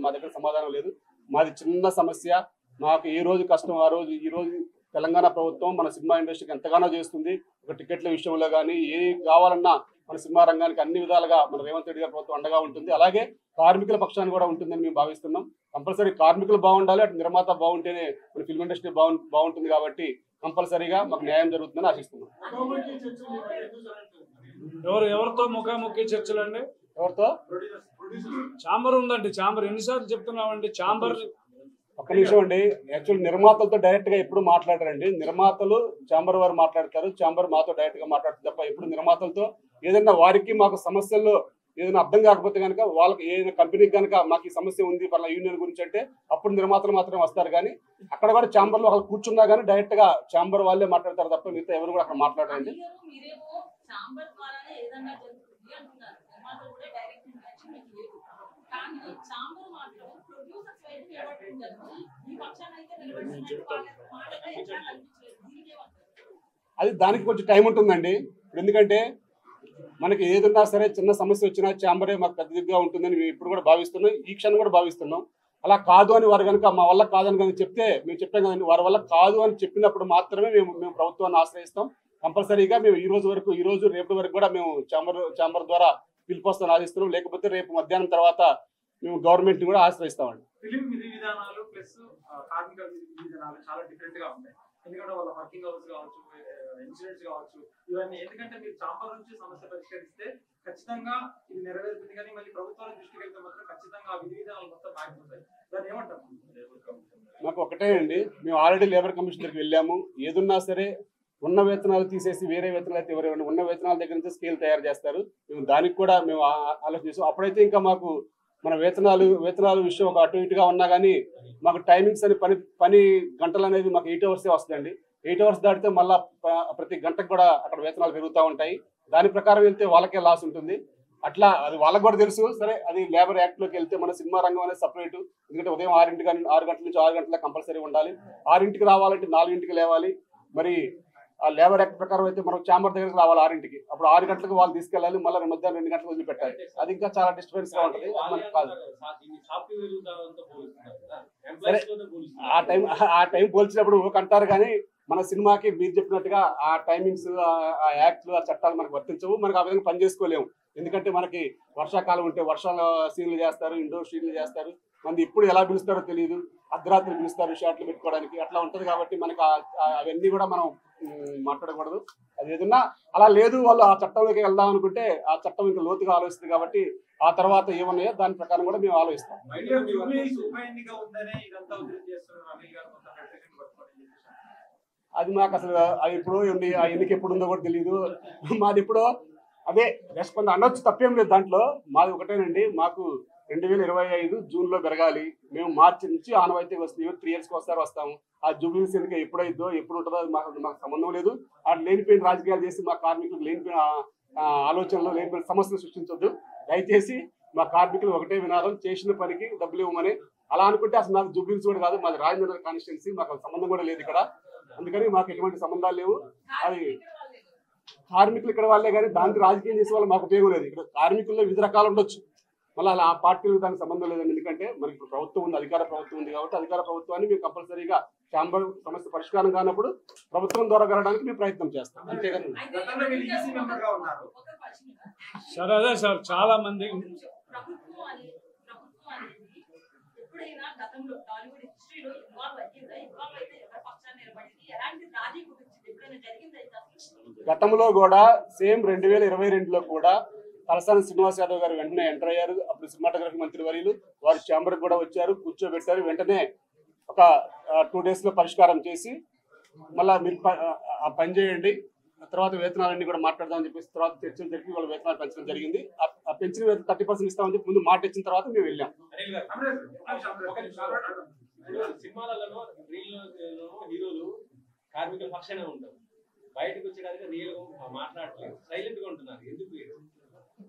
మా దగ్గర సమాధానం లేదు. మాది చిన్న సమస్య. మాకు ఏ రోజు కష్టం ఆ రోజు. ఈ రోజు తెలంగాణ ప్రభుత్వం మన సినిమా ఇండస్ట్రీకి ఎంతగానో చేస్తుంది. ఒక టికెట్ల విషయంలో కానీ ఏ కావాలన్నా మన సినిమా రంగానికి అన్ని విధాలుగా మన రేవంత్ రెడ్డి గారి ప్రభుత్వం అండగా ఉంటుంది. అలాగే కార్మికుల పక్షాన్ని కూడా ఉంటుందని మేము భావిస్తున్నాం. కంపల్సరీ కార్మికులు బాగుండాలి, అటు నిర్మాత బాగుంటేనే మన ఫిల్మ్ ఇండస్ట్రీ బాగుంటుంది. కాబట్టి కంపల్సరీగా మాకు న్యాయం జరుగుతుందని ఆశిస్తున్నాం. ఎవరితో ముఖాముఖి చర్చలు అండి? ఎవరితో? ఛాంబర్ ఉందండి. ఛాంబర్ ఎన్నిసార్లు చెప్తున్నామండి? ఛాంబర్ ఒక్క నిమిషం అండి. యాక్చువల్ నిర్మాతలతో డైరెక్ట్ గా ఎప్పుడు మాట్లాడారండి. నిర్మాతలు ఛాంబర్ వారు మాట్లాడతారు, ఛాంబర్ మాతో డైరెక్ట్ గా మాట్లాడుతుంది తప్ప ఎప్పుడు నిర్మాతలతో ఏదైనా వారికి మాకు సమస్యల్లో ఏదైనా అర్థం కాకపోతే కనుక వాళ్ళకి ఏదైనా కంపెనీకి కనుక మాకు ఈ సమస్య ఉంది పర్లా యూనియన్ గురించి అంటే అప్పుడు నిర్మాతలు మాత్రమే వస్తారు. కానీ అక్కడ కూడా ఛాంబర్ లో వాళ్ళు కూర్చున్నా కానీ డైరెక్ట్ గా ఛాంబర్ వాళ్ళే మాట్లాడతారు తప్ప మిగతా ఎవరు కూడా అక్కడ మాట్లాడారండి. అది దానికి కొంచెం టైం ఉంటుందండి. ఎందుకంటే మనకి ఏదన్నా సరే చిన్న సమస్య వచ్చినా ఛాంబరే మాకు పెద్దదిగా ఉంటుందని మేము ఇప్పుడు కూడా భావిస్తున్నాం, ఈ క్షణం కూడా భావిస్తున్నాం. అలా కాదు అని వారు కనుక మా వల్ల కాదని కనుక చెప్తే మేము చెప్పాం కదండి, వారి వల్ల కాదు అని చెప్పినప్పుడు మాత్రమే మేము ప్రభుత్వాన్ని ఆశ్రయిస్తాం. కంపల్సరీగా మేము ఈ రోజు రేపటి వరకు కూడా మేము ఛాంబర్ ద్వారా పిలుపుస్తాను ఆశిస్తున్నాం. లేకపోతే రేపు మధ్యాహ్నం తర్వాత మేము గవర్నమెంట్ కూడా ఆశ్రయిస్తామండి. ఫిలిం విధి విధానాలు ప్లస్ కార్మిక విధి విధానాలు చాలా డిఫరెంట్ గా ఉంటాయి. ఎందుకంటే వాళ్ళ వర్కింగ్ అవర్స్ కావచ్చు, ఇన్సూరెన్స్ కావచ్చు, ఇవన్నీ. ఎందుకంటే మీరు ఛాంబర్ నుంచి సమస్య పరిష్కరిస్తే ఖచ్చితంగా ఇది నెరవేరుతుంది. కానీ మళ్ళీ ప్రభుత్వాల దృష్టికి వెళ్తే మాత్రం ఖచ్చితంగా విధి విధానాలు మొత్తం ఆగిపోతాయి. దాన్ని ఏమంటారు? మాకు ఒకటే అండి, మేము ఆల్రెడీ లేబర్ కమిషన్ దగ్గరికి వెళ్ళాము. ఏదున్నా సరే ఉన్న వేతనాలు తీసేసి వేరే వేతనాలు అయితే ఎవరైనా ఉన్న వేతనాల దగ్గర నుంచి స్కేల్ తయారు చేస్తారు. మేము దానికి కూడా మేము ఆలోచన చేసాం. అప్పుడైతే ఇంకా మాకు మన వేతనాల విషయం ఒక అటు ఇటుగా ఉన్నా కానీ మాకు టైమింగ్స్ అని పని గంటలు అనేది మాకు 8 hours వస్తుందండి. 8 hours దాటితే మళ్ళీ ప్రతి గంటకు కూడా అక్కడ వేతనాలు పెరుగుతూ ఉంటాయి. దాని ప్రకారం వెళ్తే వాళ్ళకే లాస్ ఉంటుంది. అట్లా అది వాళ్ళకి కూడా తెలుసు. సరే, అది లేబర్ యాక్ట్లోకి వెళ్తే మన సినిమా రంగం అనేది సపరేట్. ఎందుకంటే ఉదయం 6 గంటల నుంచి 6 గంటల కంపల్సరీ ఉండాలి. 6 రావాలంటే 4 లేవాలి. మరి ఆ లేబర్ యాక్ట్ ప్రకారం అయితే మనం ఛాంబర్ దగ్గరకు రావాలి 6 అప్పుడు 6 గంటలకు వాళ్ళు తీసుకెళ్ళాలి. మళ్ళీ మధ్యాహ్నం 2 గంటలకు వదిలిపెట్టాలి. అది ఇంకా చాలా డిస్టర్బెన్స్ గా ఉంటుంది. మనకు కాదు. సరే, ఆ టైం పోల్చినప్పుడు అంటారు. కానీ మన సినిమాకి మీరు చెప్పినట్టుగా ఆ టైమింగ్స్, ఆ యాక్ట్లు, ఆ చట్టాలు మనకు వర్తించవు. మనకు ఆ విధంగా పని చేసుకోలేము. ఎందుకంటే మనకి వర్షాకాలం ఉంటే వర్షాల సీన్లు చేస్తారు, ఇండోర్ సీన్లు చేస్తారు. మంది ఇప్పుడు ఎలా పిలుస్తారో తెలియదు. అర్ధరాత్రి పిలుస్తారు షాట్లు పెట్టుకోవడానికి. అట్లా ఉంటుంది. కాబట్టి మనకి అవన్నీ కూడా మనం మాట్లాడకూడదు. అది ఏదన్నా అలా లేదు, వాళ్ళు ఆ చట్టంలోకి వెళ్దాం అనుకుంటే ఆ చట్టం ఇంకా లోతుగా ఆలోచిస్తుంది. కాబట్టి ఆ తర్వాత ఏమన్నాయో దాని ప్రకారం కూడా మేము ఆలోచిస్తాం. అది మాకు అసలు అది ఇప్పుడు ఆ ఎన్నిక ఎప్పుడు ఉందో కూడా తెలియదు. మాది ఇప్పుడు అదే రెస్పాండ్ అనొచ్చు, తప్పేం లేదు దాంట్లో. మాది ఒకటేనండి, మాకు 2025 జూన్లో పెరగాలి. మేము మార్చి నుంచి ఆనవాయితీ వస్తుంది. 3 yearsకి ఒకసారి వస్తాము. ఆ జూబ్లీస్ ఎన్నిక ఎప్పుడైద్దో ఎప్పుడు ఉంటుందో మాకు సంబంధం లేదు. ఆ లేనిపోయిన రాజకీయాలు చేసి మా కార్మికులకు లేనిపోయిన ఆలోచనలు, లేనిపోయిన సమస్యలు సృష్టించొద్దు. దయచేసి మా కార్మికులు ఒకటే వినాదం, చేసిన పనికి డబ్బులు ఇవ్వమని. అలా అనుకుంటే అసలు నాకు జూబ్లీస్ కూడా కాదు, మాది రాజేంద్ర కాన్స్టిట్యున్సీ. మాకు సంబంధం కూడా లేదు ఇక్కడ. అందుకని మాకు ఎటువంటి సంబంధాలు లేవు. అది కార్మికులు ఇక్కడ వాళ్ళే, కానీ దానికి రాజకీయం చేసే వాళ్ళు మాకు ఉపయోగం లేదు. ఇక్కడ కార్మికుల్లో వివిధ రకాలు ఉండొచ్చు. మళ్ళీ అలా ఆ పార్టీలకు దానికి సంబంధం లేదండి. ఎందుకంటే మనకి ఇప్పుడు ప్రభుత్వం ఉంది, అధికార ప్రభుత్వం ఉంది. కాబట్టి అధికార ప్రభుత్వాన్ని మేము కంపల్సరీగా ఛాంబర్ సమస్య పరిష్కారం కానప్పుడు ప్రభుత్వం ద్వారా వెళ్ళడానికి మేము ప్రయత్నం చేస్తాం. అంతేగాని సార్ అదే సార్ చాలా మంది గతంలో కూడా సేమ్ 2022లో కూడా తలసాని శ్రీనివాస్ యాదవ్ గారు వెంటనే ఎంటర్ అయ్యారు. అప్పుడు సినిమాటోగ్రఫీ మంత్రి వర్యులు వారు ఛాంబర్కి కూడా వచ్చారు, కూర్చోబెట్టారు. వెంటనే ఒక 2 daysలో పరిష్కారం చేసి మళ్ళీ మీరు ఆ పని చేయండి, తర్వాత వేతనాలన్నీ కూడా మాట్లాడదామని చెప్పేసి తర్వాత చర్చలు జరిపి వాళ్ళ వేతనాలు పెంచడం జరిగింది. ఆ పెంచిన వేతనం 30% ఇస్తామని చెప్పి ముందు మాట ఇచ్చిన తర్వాత మేము వెళ్ళాం. సినిమాలలో హీరోలు కార్మికుల పక్షానే ఉంటారు. బయటకు వచ్చేదానికి రియల్ గా మాట్లాడట్లేదు, సైలెంట్ గా ఉంటున్నారు. ఎందుకు?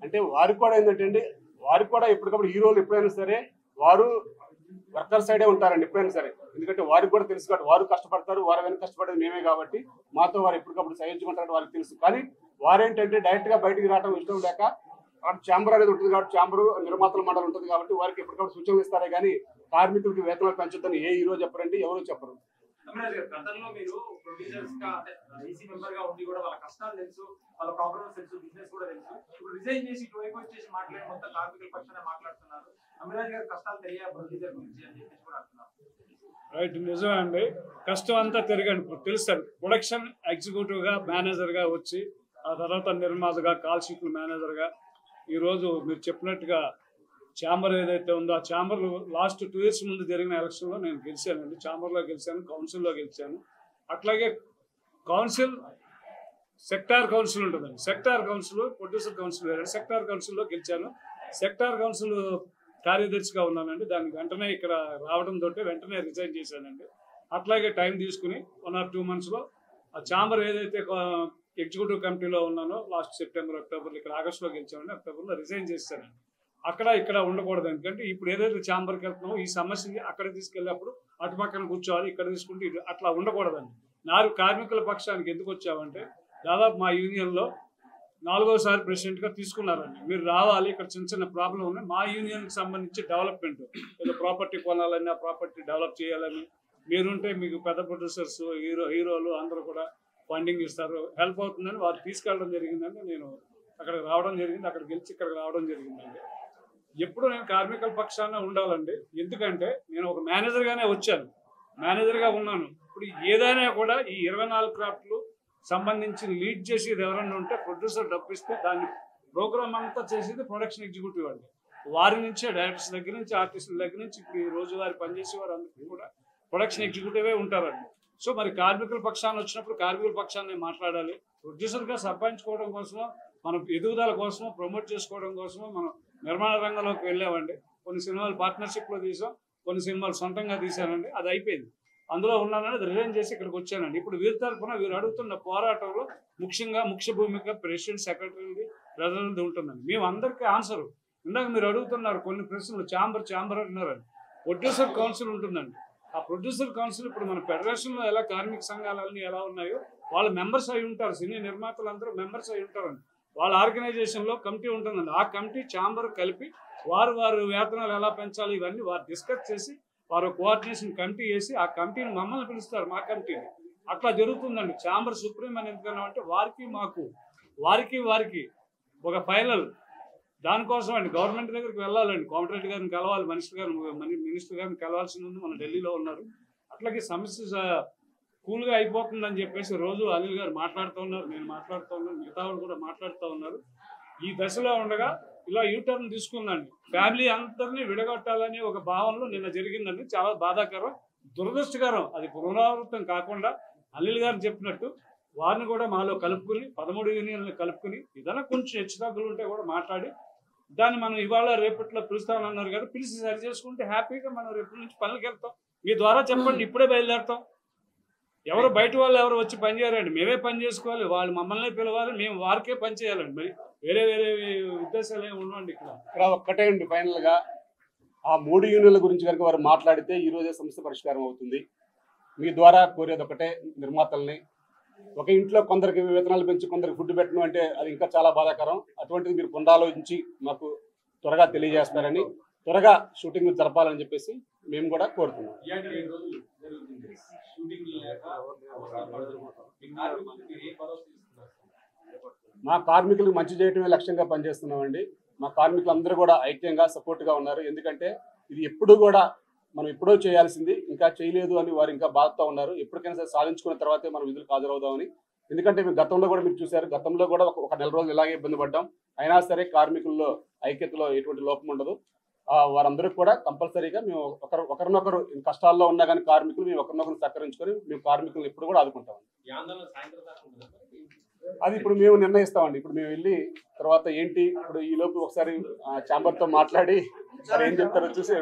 అంటే వారికి కూడా ఏంటంటే వారికి కూడా ఎప్పటికప్పుడు హీరోలు ఎప్పుడైనా సరే వారు వర్కర్ సైడే ఉంటారండి ఎప్పుడైనా సరే. ఎందుకంటే వారికి కూడా తెలుసు కాబట్టి వారు కష్టపడతారు, వారు వెనక కష్టపడేది మేమే కాబట్టి మాతో వారు ఎప్పటికప్పుడు సహించుకుంటారని వారికి తెలుసు. కానీ వారేంటంటే డైరెక్ట్ గా బయటికి రావడం ఇష్టం లేక ఛాంబర్ అనేది ఉంటుంది కాబట్టి ఛాంబర్ నిర్మాతల మండలి ఉంటుంది కాబట్టి వారికి ఎప్పటికప్పుడు సూచనలు ఇస్తారే కానీ కార్మికులకి వేతనాలు పెంచొద్దని ఏ హీరో చెప్పరండి, ఎవరు చెప్పరు. అమరాజ్ గారు, గతంలో మీరు ప్రొడ్యూసర్స్ గా అంటే ఈసీ మెంబర్ గా ఉండి కూడా వాళ్ళ కష్టాలు తెలుసు, వాళ్ళ ప్రాబ్లమ్స్ తెలుసు, బిజినెస్ కూడా తెలుసు. ఇప్పుడు రిజైన్ చేసి ఇటువైపు వచ్చేసి మాట్లాడి మొత్తం కార్మికుల పక్షానే మాట్లాడుతున్నారు. అమరాజ్ గారు కష్టాలు తెలియ ప్రొడ్యూసర్ గురించి అని చెప్పేసి కూడా అంటున్నారు. రైట్, నిజమే అండి. కష్టం అంతా తిరగండి తెలుస్తారు. ప్రొడక్షన్ ఎగ్జిక్యూటివ్ గా మేనేజర్ గా వచ్చి ఆ తర్వాత నిర్మాతగా కాల్ షీట్ల మేనేజర్ గా ఈరోజు మీరు చెప్పినట్టుగా ఛాంబర్ ఏదైతే ఉందో ఆ ఛాంబర్ లాస్ట్ 2 years ముందు జరిగిన ఎలక్షన్లో నేను గెలిచానండి. ఛాంబర్లో గెలిచాను, కౌన్సిల్లో గెలిచాను. అట్లాగే కౌన్సిల్ సెక్టార్ కౌన్సిల్ ఉంటుందండి. సెక్టార్ కౌన్సిల్ ప్రొడ్యూసర్ కౌన్సిల్ వేరే. సెక్టార్ కౌన్సిల్లో గెలిచాను. సెక్టార్ కౌన్సిల్ కార్యదర్శిగా ఉన్నానండి. దానికి వెంటనే ఇక్కడ రావడంతో వెంటనే రిజైన్ చేశానండి. అట్లాగే టైం తీసుకుని 1 or 2 months ఆ ఛాంబర్ ఏదైతే ఎగ్జిక్యూటివ్ కమిటీలో ఉన్నానో లాస్ట్ సెప్టెంబర్, అక్టోబర్, ఇక్కడ ఆగస్టులో గెలిచామండి. అక్టోబర్లో రిజైన్ చేశానండి. అక్కడ ఇక్కడ ఉండకూడదు. ఎందుకంటే ఇప్పుడు ఏదైతే ఛాంబర్కి వెళ్తున్నామో ఈ సమస్యని అక్కడ తీసుకెళ్ళినప్పుడు అటు పక్కన కూర్చోవాలి, ఇక్కడ తీసుకుంటే అట్లా ఉండకూడదండి. కార్మికుల పక్షానికి ఎందుకు వచ్చామంటే దాదాపు మా యూనియన్లో 4వసారి ప్రెసిడెంట్గా తీసుకున్నారండి. మీరు రావాలి, ఇక్కడ చిన్న చిన్న ప్రాబ్లం ఉన్నాయి, మా యూనియన్కి సంబంధించి డెవలప్మెంట్ ఏదో ప్రాపర్టీ కొనాలని, ఆ ప్రాపర్టీ డెవలప్ చేయాలని, మీరుంటే మీకు పెద్ద ప్రొడ్యూసర్స్ హీరోలు అందరూ కూడా ఫండింగ్ ఇస్తారు, హెల్ప్ అవుతుందని వారు తీసుకెళ్ళడం జరిగిందండి. నేను అక్కడికి రావడం జరిగింది. అక్కడ గెలిచి ఇక్కడికి రావడం జరిగిందండి. ఎప్పుడు నేను కార్మికుల పక్షాన ఉండాలండి. ఎందుకంటే నేను ఒక మేనేజర్గానే వచ్చాను, మేనేజర్గా ఉన్నాను. ఇప్పుడు ఏదైనా కూడా ఈ 24 క్రాఫ్ట్లు సంబంధించి లీడ్ చేసేది ఎవరైనా ఉంటే ప్రొడ్యూసర్ డబ్బిస్తే దాన్ని ప్రోగ్రామ్ అంతా చేసేది ప్రొడక్షన్ ఎగ్జిక్యూటివ్ అండి. వారి నుంచే డైరెక్టర్స్ దగ్గర నుంచి ఆర్టిస్టుల దగ్గర నుంచి ఇప్పుడు రోజువారి పనిచేసే వారు అందరికీ కూడా ప్రొడక్షన్ ఎగ్జిక్యూటివే ఉంటారండి. సో మరి కార్మికుల పక్షాన వచ్చినప్పుడు కార్మికుల పక్షాన్ని మాట్లాడాలి. ప్రొడ్యూసర్గా సంపాదించుకోవడం కోసమో, మనం ఎదుగుదల కోసమో, ప్రమోట్ చేసుకోవడం కోసమో మనం నిర్మాణ రంగంలోకి వెళ్ళామండి. కొన్ని సినిమాలు పార్ట్నర్షిప్లో తీసాం, కొన్ని సినిమాలు సొంతంగా తీశానండి. అది అయిపోయింది. అందులో ఉన్నానని రిజైన్ చేసి ఇక్కడికి వచ్చానండి. ఇప్పుడు వీరి తరఫున వీరు అడుగుతున్న పోరాటంలో ముఖ్య భూమిక ప్రెసిడెంట్, సెక్రటరీది, ప్రజలది ఉంటుందండి. మేము అందరికీ ఆన్సరు. ఇందాక మీరు అడుగుతున్నారు కొన్ని ప్రశ్నలు, ఛాంబర్ అంటున్నారండి. ప్రొడ్యూసర్ కౌన్సిల్ ఉంటుందండి. ఆ ప్రొడ్యూసర్ కౌన్సిల్ ఇప్పుడు మన ఫెడరేషన్లో ఎలా కార్మిక సంఘాలన్నీ ఎలా ఉన్నాయో వాళ్ళ మెంబర్స్ అయి ఉంటారు. సినీ నిర్మాతలు అందరూ మెంబర్స్ అయి ఉంటారండి. వాళ్ళ ఆర్గనైజేషన్లో కమిటీ ఉంటుందండి. ఆ కమిటీ ఛాంబర్ కలిపి వారు వేతనాలు ఎలా పెంచాలి ఇవన్నీ వారు డిస్కస్ చేసి వారు కోఆర్డినేషన్ కమిటీ వేసి ఆ కమిటీని మమ్మల్ని పిలుస్తారు, మా కమిటీని. అట్లా జరుగుతుందండి. ఛాంబర్ సుప్రీం అని ఎందుకన్నా అంటే వారికి ఒక ఫైనల్ దానికోసం అండి గవర్నమెంట్ దగ్గరికి వెళ్ళాలండి. కోమటిరెడ్డి గారిని కలవాలి, మినిస్టర్ గారిని కలవాల్సింది ఉంది. మన ఢిల్లీలో ఉన్నారు. అట్లాగే సమస్య కూల్గా అయిపోతుందని చెప్పేసి రోజు అనిల్ గారు మాట్లాడుతూ ఉన్నారు, నేను మాట్లాడుతూ ఉన్నాను, మిగతా వాళ్ళు కూడా మాట్లాడుతూ ఉన్నారు. ఈ దశలో ఉండగా ఇలా యూటర్న్ తీసుకుందండి. ఫ్యామిలీ అందరినీ విడగొట్టాలని ఒక భావనలో నిన్న జరిగిందండి. చాలా బాధాకరం, దురదృష్టకరం. అది పునరావృతం కాకుండా అనిల్ గారు చెప్పినట్టు వారిని కూడా మాలో కలుపుకుని 13 యూనియన్లు కలుపుకుని ఏదైనా కొంచెం హెచ్చుతగ్గులు ఉంటే కూడా మాట్లాడి దాన్ని మనం ఇవాళ రేపట్లో పిలుస్తామన్నారు కదా, పిలిచి సరి చేసుకుంటే హ్యాపీగా మనం రేపటి నుంచి పనులకు వెళ్తాం. మీ ద్వారా చెప్పండి, ఇప్పుడే బయలుదేరుతాం. ఎవరు బయట వాళ్ళు ఎవరు వచ్చి పని చేయాలండి, మేమే పని చేసుకోవాలి. వాళ్ళు మమ్మల్ని పిలవాలి, మేము వారికే పని చేయాలండి. మరి వేరే ఉద్దేశాలు ఏమి ఉండవండి. ఇక్కడ ఒక్కటే అండి ఫైనల్గా ఆ 3 యూనియన్ల గురించి కనుక వారు మాట్లాడితే ఈ రోజే సమస్య పరిష్కారం అవుతుంది. మీ ద్వారా కోరేది ఒకటే, నిర్మాతల్ని ఒక ఇంట్లో కొందరికి వేతనాలు పెంచి కొందరికి ఫుడ్ పెట్టడం అంటే అది ఇంకా చాలా బాధాకరం. అటువంటిది మీరు పునరాలోచించి మాకు త్వరగా తెలియజేస్తారని, త్వరగా షూటింగ్ జరపాలని చెప్పేసి మేము కూడా కోరుతున్నాం. మా కార్మికులకు మంచి చేయటమే లక్ష్యంగా పనిచేస్తున్నామండి. మా కార్మికులందరూ కూడా ఐక్యంగా సపోర్ట్గా ఉన్నారు. ఎందుకంటే ఇది ఎప్పుడు కూడా మనం ఎప్పుడో చేయాల్సింది ఇంకా చేయలేదు అని వారు ఇంకా బాధతో ఉన్నారు. ఎప్పటికైనా సరే సాధించుకున్న తర్వాతే మనం విధులకు హాజరవుదామని. ఎందుకంటే మేము గతంలో కూడా మీరు చూశారు, గతంలో కూడా ఒక 4 రోజులు ఇలాగే ఇబ్బంది పడ్డాం. అయినా సరే కార్మికుల్లో ఐక్యతలో ఎటువంటి లోపం ఉండదు. వారందరూ కూడా కంపల్సరీగా మేము ఒకరినొకరు కష్టాల్లో ఉన్నా కానీ కార్మికులు మేము ఒకరినొకరు సహకరించుకొని మేము కార్మికులను ఎప్పుడు కూడా ఆదుకుంటాం. అది ఇప్పుడు మేము నిర్ణయిస్తామండి. ఇప్పుడు మేము వెళ్ళి తర్వాత ఏంటి ఇప్పుడు ఈ లోపు ఒకసారి ఛాంబర్తో మాట్లాడి మరి ఏం చెప్తారో చూసి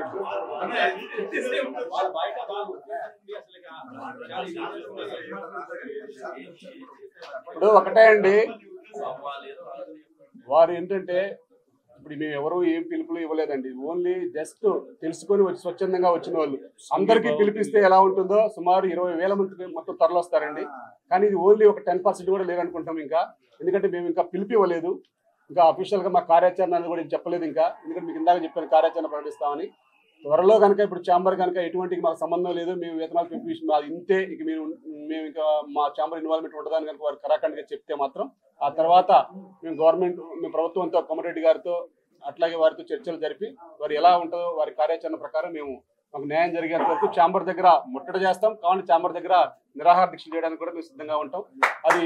ఇప్పుడు ఒకటే అండి, వారు ఏంటంటే ఇప్పుడు మేము ఎవరు ఏం పిలుపులు ఇవ్వలేదండి. ఓన్లీ జస్ట్ తెలుసుకొని వచ్చి స్వచ్ఛందంగా వచ్చిన వాళ్ళు అందరికీ పిలిపిస్తే ఎలా ఉంటుందో సుమారు 20,000 మందికి మొత్తం త్వరలో వస్తారండి. కానీ ఇది ఓన్లీ ఒక 10% కూడా లేదనుకుంటాం ఇంకా. ఎందుకంటే మేము ఇంకా పిలిపి ఇవ్వలేదు, ఇంకా అఫీషియల్ గా మా కార్యాచరణ అనేది కూడా చెప్పలేదు ఇంకా. ఎందుకంటే మీకు ఇందాక చెప్పాను కార్యాచరణ ప్రకటిస్తామని. త్వరలో కనుక ఇప్పుడు ఛాంబర్ కనుక ఎటువంటి మాకు సంబంధం లేదు, మేము వేతనాలు పిలిపి మాది ఇంతే, ఇక మేము ఇంకా మా ఛాంబర్ ఇన్వాల్వ్మెంట్ ఉండదని కనుక వారు కరాఖండ్గా చెప్తే మాత్రం ఆ తర్వాత మేము మేము ప్రభుత్వంతో కోమటిరెడ్డి గారితో అట్లాగే వారితో చర్చలు జరిపి వారు ఎలా ఉంటుందో వారి కార్యాచరణ ప్రకారం మేము మాకు న్యాయం జరిగేంత వరకు ఛాంబర్ దగ్గర ముట్టడి చేస్తాం. కాబట్టి ఛాంబర్ దగ్గర నిరాహార దీక్ష చేయడానికి కూడా మేము సిద్ధంగా ఉంటాం. అది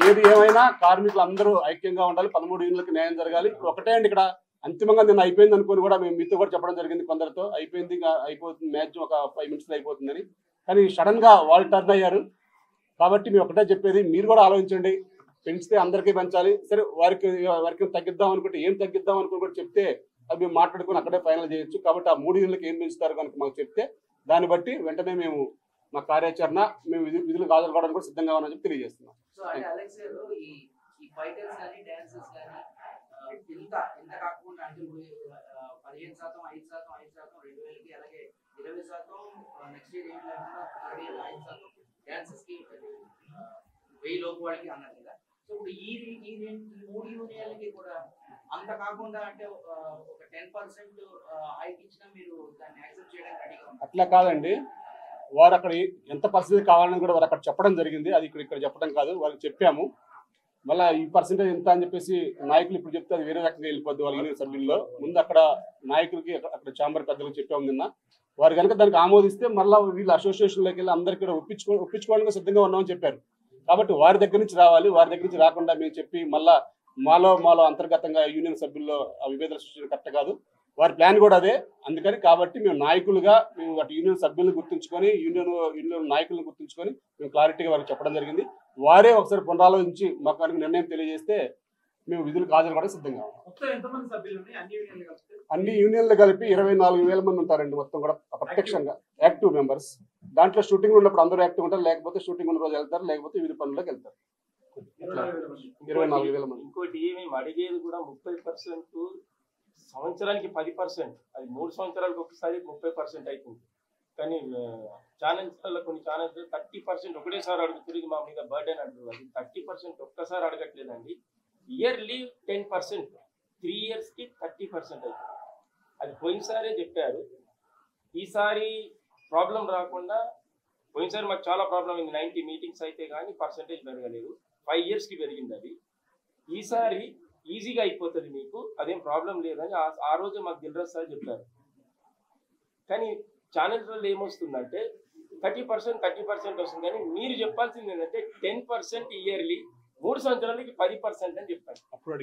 ఏది ఏమైనా కార్మికులు అందరూ ఐక్యంగా ఉండాలి, 13 యూనిట్లకు న్యాయం జరగాలి. ఒకటే అండి, ఇక్కడ అంతిమంగా నిన్న అయిపోయింది అనుకుని కూడా మేము మీతో కూడా చెప్పడం జరిగింది, కొందరితో అయిపోయింది అయిపోతుంది మ్యాచ్ ఒక 5 minutes అయిపోతుందని. కానీ సడన్ గా వాళ్ళు టర్న్ అయ్యారు. కాబట్టి మేము ఒకటే చెప్పేది, మీరు కూడా ఆలోచించండి. పెంచితే అందరికీ పెంచాలి. సరే వారికి తగ్గిద్దాం అనుకుంటే ఏం తగ్గిద్దాం అనుకుని కూడా చెప్తే అది మేము మాట్లాడుకుని అక్కడే ఫైనల్ చేయొచ్చు. కాబట్టి ఆ 3 యూనిట్లకు ఏం పెంచుతారు కనుక మాకు చెప్తే దాన్ని బట్టి వెంటనే మేము మా కార్యాచరణ మేము విధులకు హాజరుకోవడానికి కూడా సిద్ధంగా ఉన్నామని చెప్పి తెలియజేస్తున్నాం. సో అంటే అలెక్స్ గారు ఈ ఫైటర్స్ కానీ డాన్సర్స్ కానీ ఇంత కాకుండా అంటే ఇప్పుడు 15%, 5%, 5%, 2000కి అలాగే 20% నెక్స్ట్ ఇయర్ ఏం లేకుండా 5% డాన్సర్స్ కి 1000 లోపు వాళ్ళకి అన్నారు కదా. సో ఇప్పుడు ఈ 3 యూనియన్లకి కూడా అంత కాకుండా అంటే ఒక 10% హైక్ ఇచ్చినా మీరు దాన్ని యాక్సెప్ట్ చేయడానికి రెడీగా ఉన్నారు? అట్లా కాదండి, వారు అక్కడ ఎంత పరిస్థితి కావాలని కూడా వారు అక్కడ చెప్పడం జరిగింది. అది ఇక్కడ చెప్పడం కాదు, వారికి చెప్పాము. మళ్ళీ ఈ పర్సెంటేజ్ ఎంత అని చెప్పేసి నాయకులు ఇప్పుడు చెప్తే అది వేరే రకంగా వెళ్ళిపోద్ది వాళ్ళ యూనియన్ సభ్యుల్లో. ముందు అక్కడ నాయకులకి అక్కడ ఛాంబర్ పెద్దలకు చెప్పాము నిన్న. వారు కనుక దానికి ఆమోదిస్తే మళ్ళీ వీళ్ళు అసోసియేషన్లోకి వెళ్ళి అందరికీ కూడా ఒప్పించుకోవడానికి సిద్ధంగా ఉన్నామని చెప్పారు. కాబట్టి వారి దగ్గర నుంచి రావాలి. వారి దగ్గర నుంచి రాకుండా మేము చెప్పి మళ్ళా మాలో అంతర్గతంగా యూనియన్ సభ్యుల్లో విభేదాలు సృష్టించడం కరెక్ట్ కాదు. వారి ప్లాన్ కూడా అదే. అందుకని కాబట్టి మేము నాయకులుగా మేము అటు యూనియన్ సభ్యులను గుర్తుంచుకొని యూనియన్ నాయకులను గుర్తుంచుకొని మేము క్లారిటీగా వారికి చెప్పడం జరిగింది. వారే ఒకసారి పునరాలోచించి మాకు కనుక నిర్ణయం తెలియజేస్తే మేము విధులకు హాజరు కూడా సిద్ధంగా ఉన్నాం. అన్ని యూనియన్లు కలిపి 24,000 మంది ఉంటారండి మొత్తం కూడా ప్రత్యక్షంగా యాక్టివ్ మెంబర్స్. దాంట్లో షూటింగ్ ఉన్నప్పుడు అందరూ యాక్టివ్ ఉంటారు, లేకపోతే షూటింగ్ ఉన్న రోజు వెళ్తారు, లేకపోతే విధి పనులకు వెళ్తారు. 24,000 మంది. ఇంకోటి మేము అడిగేది కూడా 30%, సంవత్సరానికి 10%. అది 3 సంవత్సరాలకు ఒకసారి 30% అవుతుంది. కానీ ఛానల్స్లలో కొన్ని ఛానల్స్ 30% ఒకటేసారి అడుగుతుంది. మా మీద బర్డెన్ అంటారు. అది 30% ఒక్కసారి అడగట్లేదండి, ఇయర్లీ 10%, 3 yearsకి 30% అవుతుంది. అది పోయినసారే చెప్పారు. ఈసారి ప్రాబ్లం రాకుండా, పోయినసారి మాకు చాలా ప్రాబ్లం అయింది. 90 మీటింగ్స్ అయితే కానీ పర్సంటేజ్ పెరగలేదు. 5 yearsకి పెరిగింది. అది ఈసారి ఈజీగా అయిపోతుంది మీకు, అదేం ప్రాబ్లం లేదని ఆ రోజే మాకు దిల్రాజ్ సార్ చెప్పారు. కానీ ఛానల్స్లో ఏమొస్తుందంటే 30% వస్తుంది. కానీ మీరు చెప్పాల్సింది ఏంటంటే 10% ఇయర్లీ, 3 సంవత్సరాలకి 10% అని చెప్పారు. అప్పుడు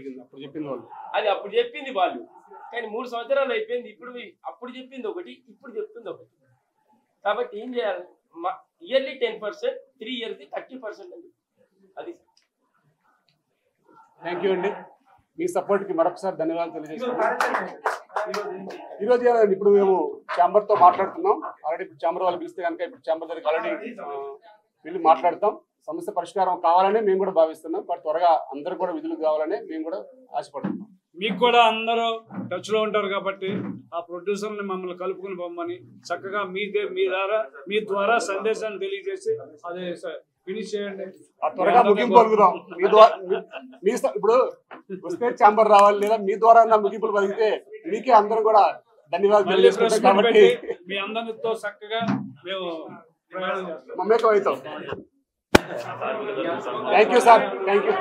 చెప్పింది వాళ్ళు, అది అప్పుడు చెప్పింది వాళ్ళు. కానీ 3 సంవత్సరాలు అయిపోయింది. అప్పుడు చెప్పింది ఒకటి, ఇప్పుడు చెప్తుంది ఒకటి. కాబట్టి ఏం చేయాలి? ఇయర్లీ 10%, 3 yearsకి 30% అని. అది థ్యాంక్ యూ అండి. మీ సపోర్ట్కి మరొకసారి ధన్యవాదాలు తెలియజేస్తున్నాం. ఈరోజు ఏదండి, ఇప్పుడు మేము ఛాంబర్తో మాట్లాడుతున్నాం. ఆల్రెడీ ఇప్పుడు ఛాంబర్ వాళ్ళు పిలిస్తే కనుక ఇప్పుడు ఛాంబర్ దగ్గరికి ఆల్రెడీ వెళ్ళి మాట్లాడతాం. సమస్య పరిష్కారం కావాలని మేము కూడా భావిస్తున్నాం. బట్ త్వరగా అందరూ కూడా విధులు కావాలని మేము కూడా ఆశపడుతున్నాం. మీకు కూడా అందరూ టచ్లో ఉంటారు కాబట్టి ఆ ప్రొడ్యూసర్ని మమ్మల్ని కలుపుకుని పొమ్మని చక్కగా మీ ద్వారా సందేశాన్ని తెలియజేసి అదే ఫినిష్ చేయండి. త్వరగా ముగింపు పలుకుదాం. ఇప్పుడు వస్తే ఛాంబర్ రావాలి, లేదా మీ ద్వారా ముగింపులు పలికితే మీకే అందరూ కూడా ధన్యవాదాలు తెలియజేసుకుంటాం. కాబట్టి మీ అందరితో చక్కగా మేము ప్రయాణం చేస్తాం, మమేకం అవుతాం. Thank you sir, thank you.